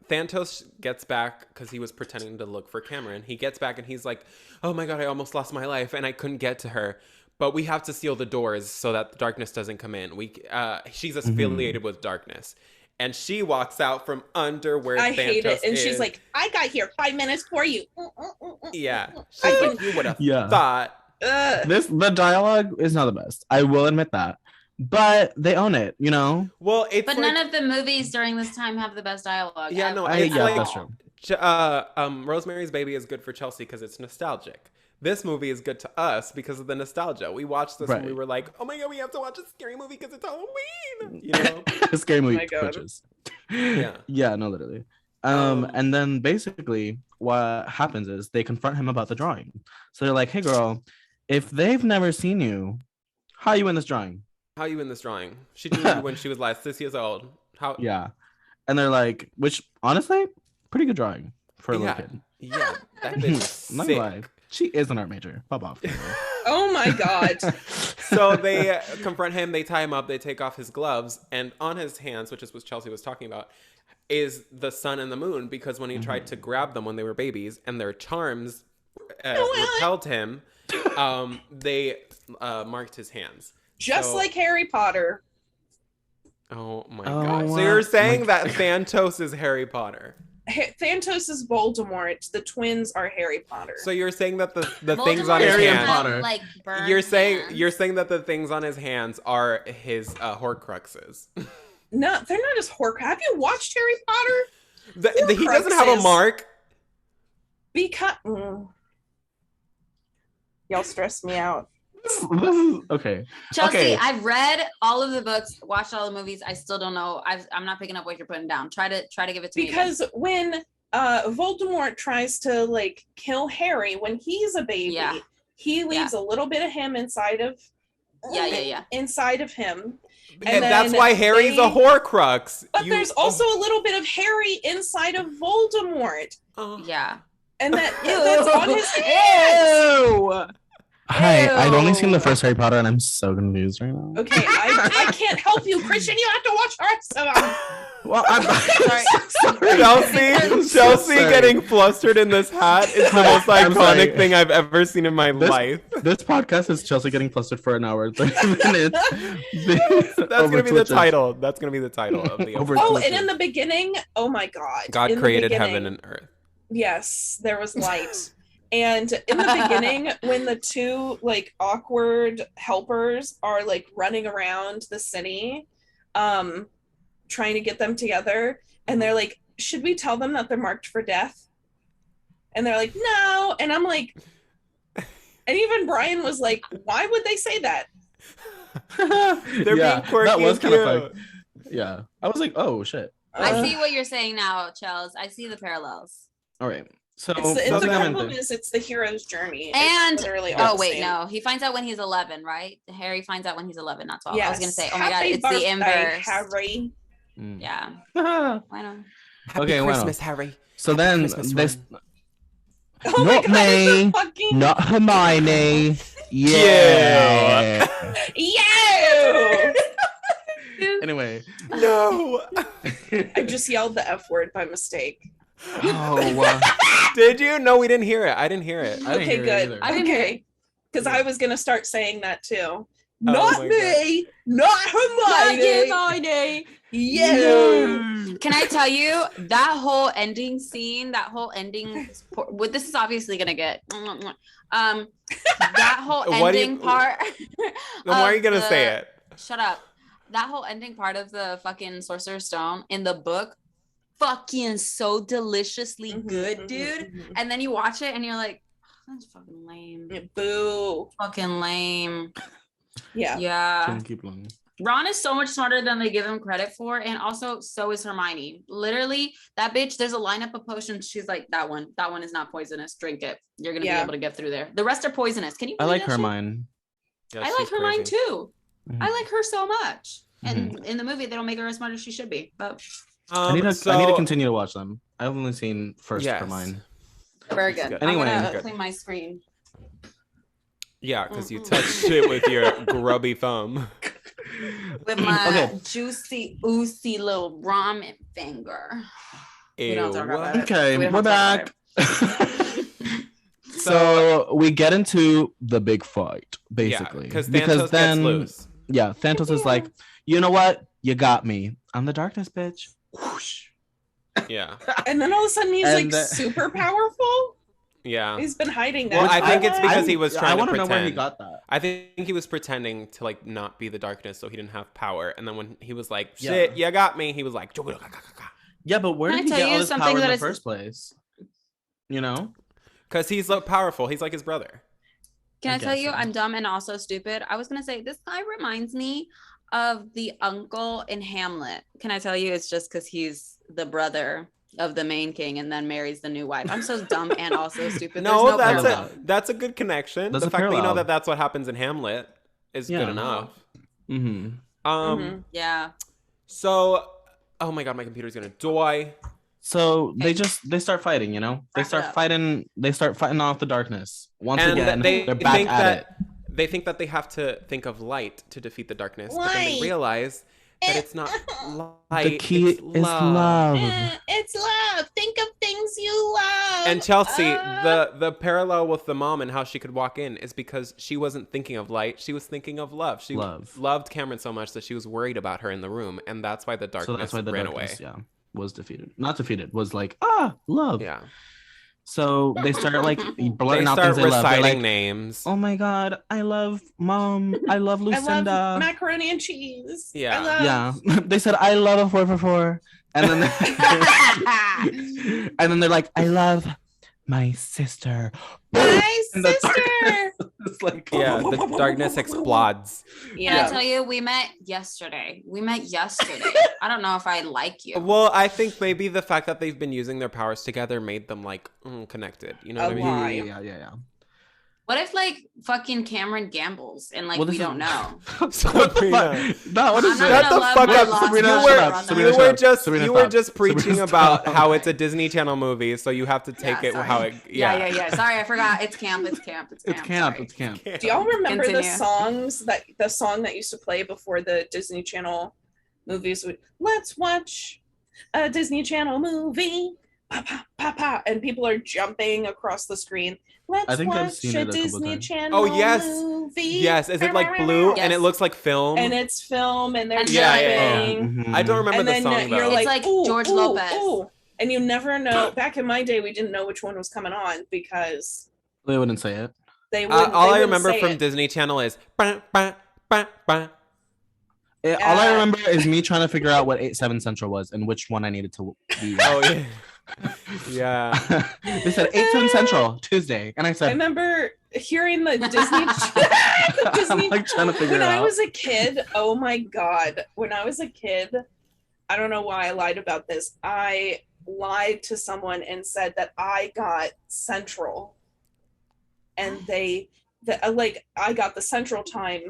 Thantos gets back because he was pretending to look for Cameron. He gets back and he's like, oh my god, I almost lost my life and I couldn't get to her. But we have to seal the doors so that the darkness doesn't come in. She's affiliated with darkness. And she walks out from under where I hate it. Thantos And is. she's like, I got here 5 minutes for you. Yeah. She's like, you would have Yeah. thought. Ugh. The dialogue is not the best. I will admit that. But they own it, you know? Well, it's But like, none of the movies during this time have the best dialogue. Yeah, no, ever. it's yeah, like- that's true. Rosemary's Baby is good for Chelsea because it's nostalgic. This movie is good to us because of the nostalgia. We watched this and we Right. were like, oh my god, we have to watch a scary movie because it's Halloween. You know? Scary movie my God. bitches. Yeah. Yeah, no, literally. Um, And then basically what happens is they confront him about the drawing. So they're like, hey girl, if they've never seen you, how are you in this drawing? How you in this drawing? She drew you when she was like 6 years old. How? Yeah. And they're like, which honestly, pretty good drawing for a Yeah. little kid. Yeah, that bitch is Not gonna lie. sick. She is an art major. Pop off. Oh my god. So they confront him, they tie him up, they take off his gloves, and on his hands, which is what Chelsea was talking about, is the sun and the moon, because when he tried to grab them when they were babies and their charms repelled him, they marked his hands. Just So- like Harry Potter. Oh my Oh, god. So wow. you're saying My that Thantos is Harry Potter. Thantos is Voldemort. The twins are Harry Potter. So you're saying that the Voldemort things on his Harry and hands Potter. Like burned you're saying hands. that the things on his hands are his Horcruxes. No, they're not as Horcrux. Have you watched Harry Potter? He doesn't have a Horcruxes. mark. Because y'all stress me out. Okay. Chelsea, Okay. I've read all of the books, watched all the movies. I still don't know. I'm not picking up what you're putting down. Try to give it to me. again. Because when Voldemort tries to like kill Harry when he's a baby, Yeah. he leaves a little bit of him inside of Yeah. inside of him. And And that's then why Harry's they- a Horcrux. But there's also a little bit of Harry inside of Voldemort. Yeah. And that's on his hands. Ew. Hi, I've only seen the first Harry Potter and I'm so confused right now. Okay, I can't help you, Christian. You have to watch the rest of them. Well, I'm Sorry. Chelsea sorry. getting flustered in this hat is the most I'm sorry. iconic thing I've ever seen in my life. This podcast is Chelsea getting flustered for an hour and 30 minutes. That's gonna be the title. That's gonna be the title of the Over episode. Oh, Twitter. and in the beginning, oh my God. God in the created beginning- heaven and earth. Yes, there was light. And in the beginning, when the two like awkward helpers are like running around the city, trying to get them together, and they're like, should we tell them that they're marked for death? And they're like, no. And I'm like, and even Brian was like, why would they say that? They're yeah, being quirky that was and kind of cute. fun. Yeah, I was like, oh shit. I see what you're saying now, Chels. I see the parallels. All right, so It's the something I'm problem into. is it's the hero's journey. It's And literally all oh the wait, same. no. He finds out when he's 11, right? Harry finds out when he's 11, not 12. I was gonna say, oh my god, Happy it's the birthday, inverse. Harry. Mm. Yeah. Ah, Why not? Happy Okay, well. Christmas, Harry. so then Christmas this, one. Oh my Not God, me, it's a fucking not Hermione. Yeah. Yo! Anyway. No. I just yelled the F word by mistake. Oh. Did you? No, we didn't hear it. I didn't hear it. I didn't Okay, hear it good. either. I didn't hear Okay. Because I was gonna start saying that too. Oh Not my me, not Hermione. You. Can I tell you that whole ending scene, that whole ending? Well, this is obviously gonna get that whole What do you- ending part. Then why are you gonna of say the- it? Shut up. That whole ending part of the fucking Sorcerer's Stone in the book fucking so deliciously Mhm, good, mhm, dude. mhm. And then you watch it and you're like, that's fucking lame. Yeah, boo. Fucking lame. Yeah. Yeah. Shouldn't keep long. Ron is so much smarter than they give him credit for, and also so is Hermione. Literally, that bitch, there's a lineup of potions. She's like, that one is not poisonous. Drink it. You're gonna be able to get through there. The rest are poisonous. Can you I believe like that shit? Hermione. Yeah, I like she's Hermione crazy. too. Mhm. I like her so much. And in the movie, they don't make her as smart as she should be. But I need to continue to watch them. I've only seen first Yes. Hermione. very That's good. good. Anyway. I'm gonna Good. clean my screen. Yeah, because you touched it with your grubby thumb. With my Okay. juicy, oozy little ramen finger. We don't talk Ew. about it. Okay, We don't we're talk about back. So we get into the big fight, basically. because Thanos gets loose. Yeah, Thanos is like, you know what? You got me. I'm the darkness, bitch. Whoosh. Yeah, And then all of a sudden he's And, like super powerful. yeah. He's been hiding that. Well, I think it's because I- he was I trying to wanna know where he pretend. got that. I think he was pretending to like not be the darkness, so he didn't have power. And then when he was like, Yeah. "Shit, you got me," he was like, Yeah, but where Can I did he tell get you all this something power in that the is- first place? You know? because he's so powerful. He's like his brother. Can I I tell guess you, so. I'm dumb and also stupid. I was gonna say this guy reminds me of the uncle in Hamlet. Can I tell you? It's just because he's the brother of the main king and then marries the new wife. I'm so dumb and also stupid. No, There's parallel. parallel. that's a good connection. That's the a fact that you know parallel. that that's what happens in Hamlet is Yeah. good enough. Mm-hmm. Mhm. Yeah. So, oh my god, my computer's gonna die. So they start fighting, you know? They Wrap it start up. fighting. They start fighting off the darkness. Once And again, they they're back think at that it. they think that they have to think of light to defeat the darkness, but then they Light. realize that it's not light. The key it's is love. It's love. Think of things you love. And Chelsea, the parallel with the mom and how she could walk in is because she wasn't thinking of light; she was thinking of love. She Love. loved Cameron so much that she was worried about her in the room, and that's why the darkness So that's why the ran darkness, away. yeah, was defeated. Not defeated. Was like love. Yeah, So they start like they blurting out start things they love. They're reciting like, names. oh my god, I love mom. I love I Lucinda. love macaroni and cheese. Yeah. I love Yeah, they said I love a 444, and then and then they're like, I love my sister. my And the sister. It's like, Yeah, the darkness explodes. Can I Yeah. tell you, we met yesterday. I don't know if I like you. Well, I think maybe the fact that they've been using their powers together made them like connected. You know what I mean? Alive. yeah. What if like fucking Cameron gambles and like Well, we this is- don't know? What the Sabrina. fuck? No, what is I'm it? not Shut gonna the love fuck my up, lost Sabrina, brother shut up. brother. Sabrina, You shut were up. just Sabrina, you were stop. just preaching Sabrina, about stop. how it's a Disney Channel movie, so you have to take Yeah, it sorry. how it. Yeah. Sorry, I forgot. It's camp. It's camp. Sorry. It's camp. Do y'all remember Continue. the song that used to play before the Disney Channel movies would let's watch a Disney Channel movie. Pa, pa, pa, pa, and people are jumping across the screen. Let's I think I've watch seen a it a couple Disney times. Channel Oh, yes. movie. Yes, is it like blue and Yes. it looks like film? And it's film and they're And Yeah, they're yeah, like, jumping. Mhm. I don't remember And the then song you're though. It's like, like ooh, George ooh, Lopez. ooh. And you never know. Back in my day, we didn't know which one was coming on because They wouldn't say it. they wouldn't. All they I wouldn't remember say from it. Disney Channel is. Bah, bah, bah, bah. All I remember is me trying to figure out what 8/7 Central was and which one I needed to be. Oh yeah. Yeah. They said 8/7 Central Tuesday, and I I said, remember hearing the Disney. the I'm Disney like trying to figure when it I out. was a kid, oh my god. When I was a kid, I don't know why I lied about this. I lied to someone and said that I got Central. And I got the Central time.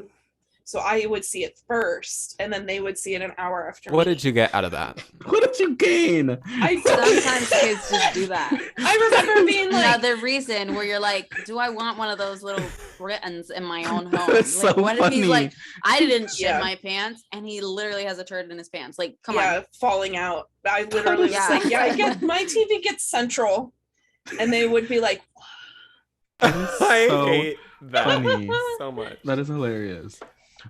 So I would see it first, and then they would see it an hour after What me. did you get out of that? What did you gain? Sometimes kids just do that. I remember being like, Another reason where you're like, do I want one of those little Britons in my own home? That's Like, so what if he's funny. like, I didn't shit Yeah. my pants, and he literally has a turd in his pants? Like, come yeah, on. falling out. I literally was Yeah. like, yeah, my TV gets Central. And they would be like, I so hate that funny. so much. That is hilarious.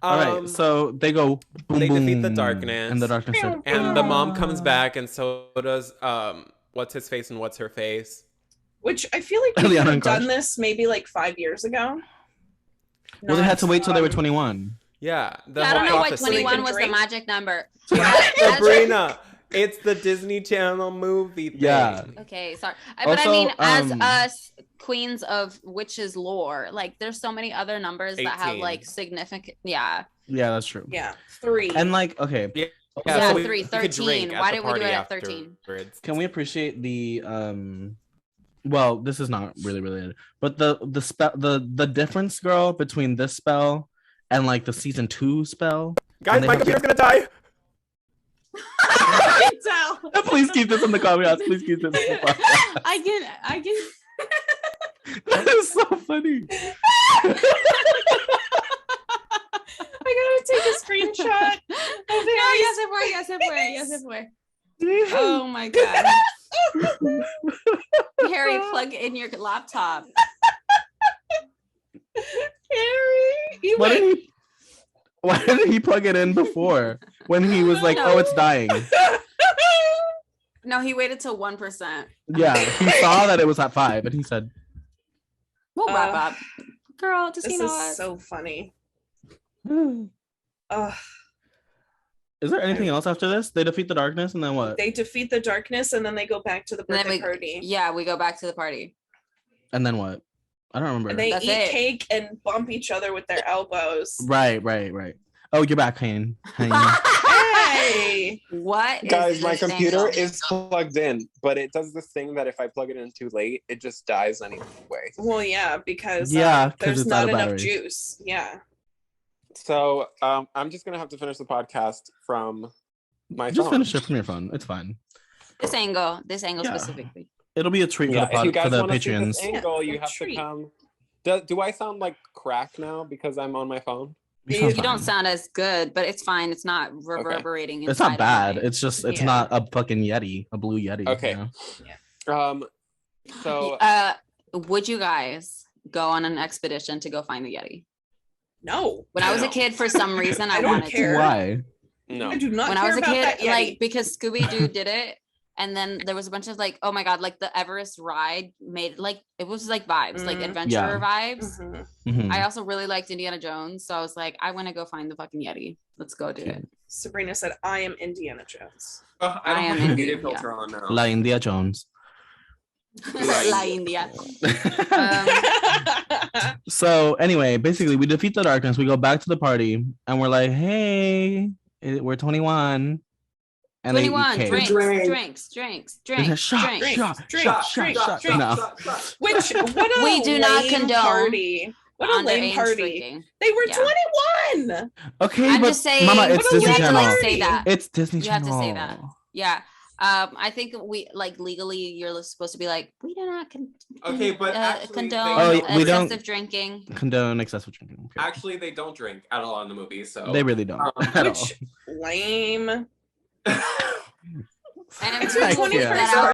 All right, so they go. Boom, they defeat the boom, darkness. and the darkness. Said, And the mom comes back, and so does what's his face and what's her face. which I feel like we Eliana could have and Crush. done this maybe like 5 years ago. Well, they had to wait till they were Not, 21. Yeah, the I don't whole know why prophecy. 21 was the Drink. magic number. Sabrina, It's the Disney Channel movie thing. Yeah. Okay, sorry. But I Also, mean, as us queens of witches lore, like there's so many other numbers that have 18. like significant. Yeah. Yeah, that's true. Yeah, 3. And like, okay, Yeah. Yeah, so we 3, could 13. drink at Why the did we do party it at 13? afterwards. can we appreciate the well, this is not really related, but the spell the difference, girl, between this spell and like the season 2 spell. Guys, they my have computer's gonna die. I can tell. Please keep this in the comments. Please keep this in the podcast. I can. That is so funny. I gotta take a screenshot. Ya se fue. Oh my god. Harry, plug in your laptop. Harry, Why didn't he plug it in before when he was like, "Oh, it's dying"? No, he waited till 1%. Yeah, he saw that it was at 5, and he said, We'll wrap up. Girl, just This you know is what? so funny. "Is there anything else after this? They defeat the darkness, and then what? They defeat the darkness and then they go back to the And then birthday party. Yeah, we go back to the party. And then what? I don't remember." And they That's eat it. cake and bump each other with their elbows. Right. Oh, you're back, Hayne. Hey! What? Guys, is my this computer angle? is plugged in, but it does this thing that if I plug it in too late, it just dies anyway. Well, yeah, because Yeah, 'cause there's it's out not of enough batteries. juice. Yeah. So I'm just gonna have to finish the podcast from my Just phone. finish it from your phone. It's fine. This angle Yeah. specifically. It'll be a treat Yeah, for if you the, guys for the want to see Patreons. this angle, you Yeah, have to treat. come. Do I sound like crack now because I'm on my phone? You You sound You don't fine. sound as good, but it's fine. It's not reverberating. It's not inside of bad. mine. It's just it's Yeah. not a fucking Yeti, a blue Yeti. Okay. You know? So Would you guys go on an expedition to go find the Yeti? No. When I was a No. kid, for some reason, I I don't wanted care. to. Why? no. I do not When care I was a about kid, that Yeti. like because Scooby Doo did it, and then there was a bunch of like, oh my god, like the Everest ride made like it was like vibes, like Mhm. adventurer vibes. Mhm. Mhm. I also really liked Indiana Jones, so I was like, I want to go find the fucking Yeti. Let's go do it. Sabrina said, I am Indiana Jones. I am have Indian, media filter on now. La India Jones. La India. So anyway, basically, we defeat the darkness. We go back to the party, and we're like, "Hey, we're 21." And they eat 21 cake. drinks, Drink. drinks, drinks, They drinks, said, shot, drinks. shot, Drink, shot, drink, shot, drink. No. Which, what a We do not lame condone party. What a lame Underage party. drinking. They were Yeah. 21. Okay, I'm but just saying, Mama, it's what a you Disney have to Channel. like say that. It's Disney You have Channel. to say that. Yeah. I think we like legally you're supposed to be like, we do not Okay, but actually condone Oh, we excessive don't- drinking. Condone excessive drinking. Okay. Actually, they don't drink at all in the movie, so They really don't. At all. Which lame. And It's your Thank you. 21st that out